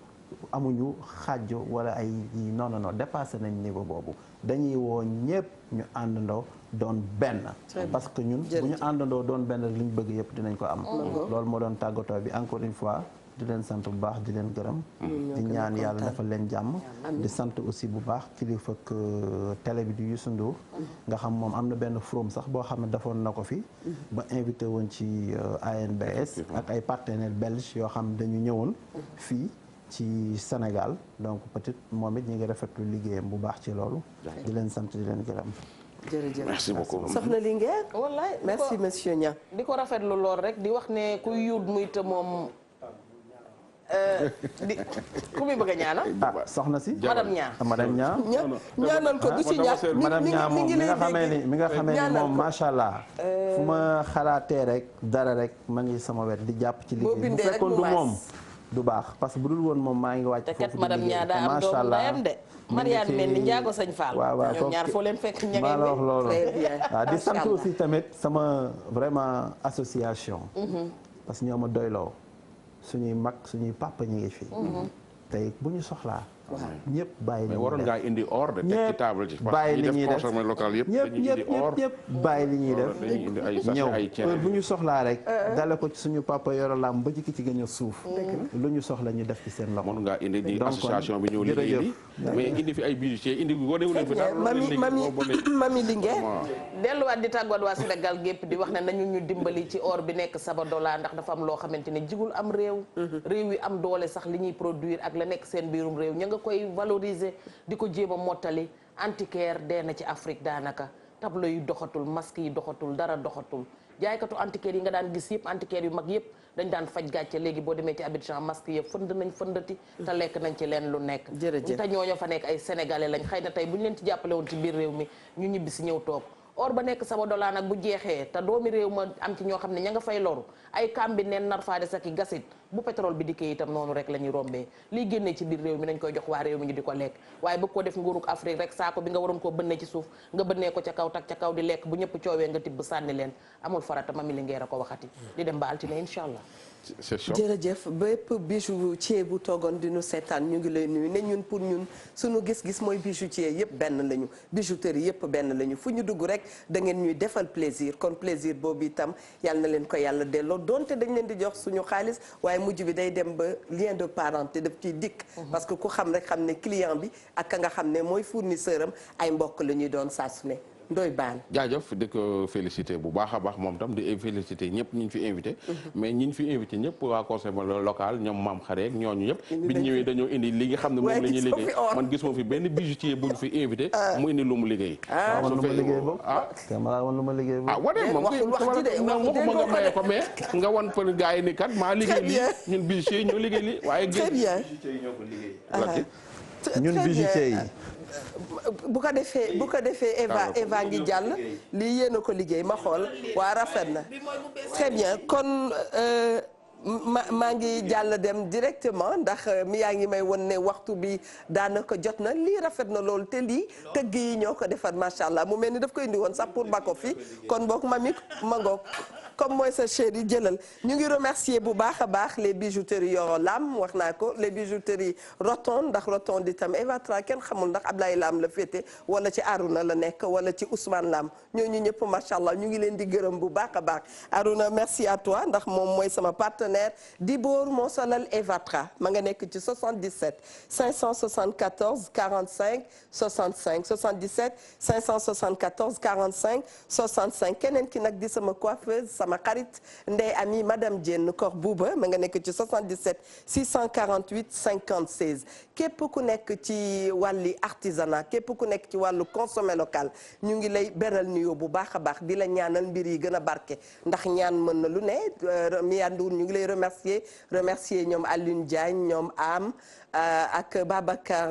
amuñu xàjjo wala ay non dépassé nañ niveau boobu dañuy woo ñëpp ñu àndandoo doon benn parce que ñun bu ñu àndandoo doon benn li ñu bëgg yëpp dinañ ko am loolu moo doon tàggatoo bi encore une fois di leen sant bu baax di leen gërëm di ñaan yàlla defal leen jàmm di sant aussi bu baax kilifa ak télé bi di Youssou Ndour nga xam moom am na benn forum sax boo xam ne defoon na ko fi ba invité woon ci ANBS ak ay partenaires belges yoo xam dañu ñëwoon fii ci Sénégal donc peut-être moom it ñi ngi rafetlu liggéeyam bu baax ci loolu di leen sant di leen gërëm jërëjëf merci beaucoup soxna Linguère wallaay merci monsieur Niang di ko rafetlu lool rek di wax ne kuy yuut muy te moom ku muy bëgg a ñaanal. soxna si. madame Niang ñaanal ko du ci ñàkk madame Niang moom mi nga xamee ni moom macha allah. fu ma xalaatee rek dara rek ma ngi sama wet di jàpp ci liggéey bu fekkoon du moom du baax parce que bu dul woon moom maa ngi wàcc foofu di liggéey te macha allah de Mariane mel ni Ndiago Sëñ Fall. waaw ñoom ñaar foo leen fekk ña maa la wax loolu. waaw di sant aussi tamit sama vraiment association. parce que ñoo ma doyloo. suñuy mag suñuy papa ñu ngi fi. tey bu ñu soxlaa. ñëpp bàyyi li ñuy def mais waroon ngaa indi or de teg ci table ji. bàyyi li ñuy def consommé local yëpp dañuy indi or ñëpp bàyyi li ñuy def. dañuy indi ay sachet ay cere bu ñu soxlaa rek. dale ko ci suñu papa yoro lam ba ci ki ci gën a suuf. lu ñu soxla ñu def ci seen loxo. mën ngaa indi di association bi ñëw liggéey li mais indi fi ay bijoutier indi wane wu leen fi dara. mami Linguère. delluwaat di tàggat waa Sénégal gépp di wax ne nañu ñu dimbali ci or bi nekk Sabodala ndax dafa am loo xamante ne jigul am réew. réew yi am doole sax li ñuy produire ak la nekk seen biirum réew ña nga koy valoriser di ko jéem a mottali antiquaire dee na ci Afrique daanaka tableau yi doxatul masque yi doxatul dara doxatul jaaykatu antiquaire yi nga daan gis yëpp antiquaire yu mag yëpp dañ daan faj gàcce léegi boo demee ci Abidjan masque yëpp fënd nañ fëndati te lekk nañ ci leen lu nekk te ñooñu fa nekk ay sénégalais lañ xëy na tey bu ñu leen ci jàppale woon ci biir réew mi ñu ñibbi si ñëw toog or ba nekk Sabodala nag bu jeexee te doomi réew ma am ci ñoo xam ne ña nga fay loru ay kambi neen nar faa des ak i gasit bu pétrole bi dikkee itam noonu rek la ñuy rombee liy génnee ci biir réew mi nañ koy jox waa réew mi ñu di ko lekk waaye bëgg ko def nguuruk Afrique rek saako bi nga waroon koo bënnee ci suuf nga bënnee ko ca kaw tak ca kaw di lekk bu ñëpp coowee nga tibb sànni leen amul farata Mami Linguère a ko waxati di dem ba altine incha allah. jërëjëf bépp bijoutier bu toogoon di ñu seetaan ñu ngi lay nuyu ne ñun pour ñun suñu gis-gis mooy bijoutier yëpp benn lañu bijouterie yëpp benn lañu fu ñu dugg rek da ngeen ñuy defal plaisir kon plaisir boobu itam yàlla na leen ko yàlla delloo donte dañ leen di jox suñu xaalis waaye mujj bi day dem ba lien de parenté daf ciy dikk parce que ku xam rek xam ne client bi ak ka nga xam ne mooy fournisseur am ay mbokk la ñuy doon saa su ne Ndoye Bane jaajëf di ko félicité bu baax a baax moom tam di félicité ñëpp ñu fi invité mais ñi ñu fi invité ñëpp waa conseil local ñoom maam xareek ñooñu ñëpp biñ ñëwee dañoo indi li nga xam ne moom la ñuy liggéey man gis moo fi benn bijoutier bu ñu fi invité mu indi lu mu liggéey lu ma liggéey boobu lu ma liggéey boobu wane moom waxuma nga maye ko mais nga wan për gars yi ni kat maa liggéey lii ñun bijoutier yi ñoo liggéey lii waaye très bien ñun bijoutier yi bu ko defee Eva ngi jàll lii yéen a ko liggéey ma xool waa rafet na très bien kon maa ngi jàll dem directement ndax mi yaa ngi may won ne waxtu bi daanaka jot na lii rafet na loolu te lii tëgg yi ñoo ko defar macha allah mu mel ni daf koy indi woon sax pour bako fi kon boog mami ma ngoog comme mooy sa chéri jëlal ñu ngi remercier bu baax a baax les bijouteries Yoro Lam wax naa ko les bijouteries Rotonde ndax Rotonde itam Eva Tra kenn xamul ndax Ablaye Lam la féete wala ci Aruna la nekk wala ci Ousmane Lam ñooñu ñëpp macha allah ñu ngi leen di gërëm bu baax a baax Aruna merci à toi ndax moom mooy sama partenaire Dibor moo solal Eva Tra ma nga nekk ci 77 574 45 65 77 574 45 65 keneen ki nag di sama coiffeuse sama xarit Ndey Ami madame Diène Kor Bouba ma nga nekk ci 77 648 50 16 képp ku nekk ci wàlli artisanat képp ku nekk ci wàllu consommé local ñu ngi lay beral nuyoo bu baax a baax di la ñaanal mbir yi gën a barke ndax ñaan mën na lu ne Miya Ndour ñu ngi lay remercier ñoom Alioune Diagne ñoom Am ak Babacar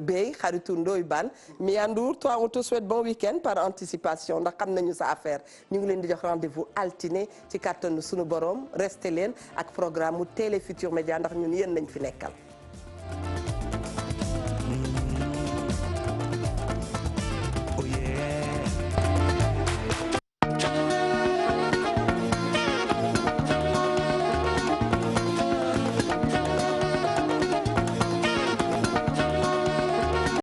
Bey xaritu Ndoye Bane Miya Ndour toi on te souhaite bon week-end par anticipation ndax xam nañu sa affaire ñu ngi leen di jox rendez-vous altine ci kàttanu sunu borom resté leen ak programme mu Télé Futurs Médias ndax ñun yéen lañ fi nekkal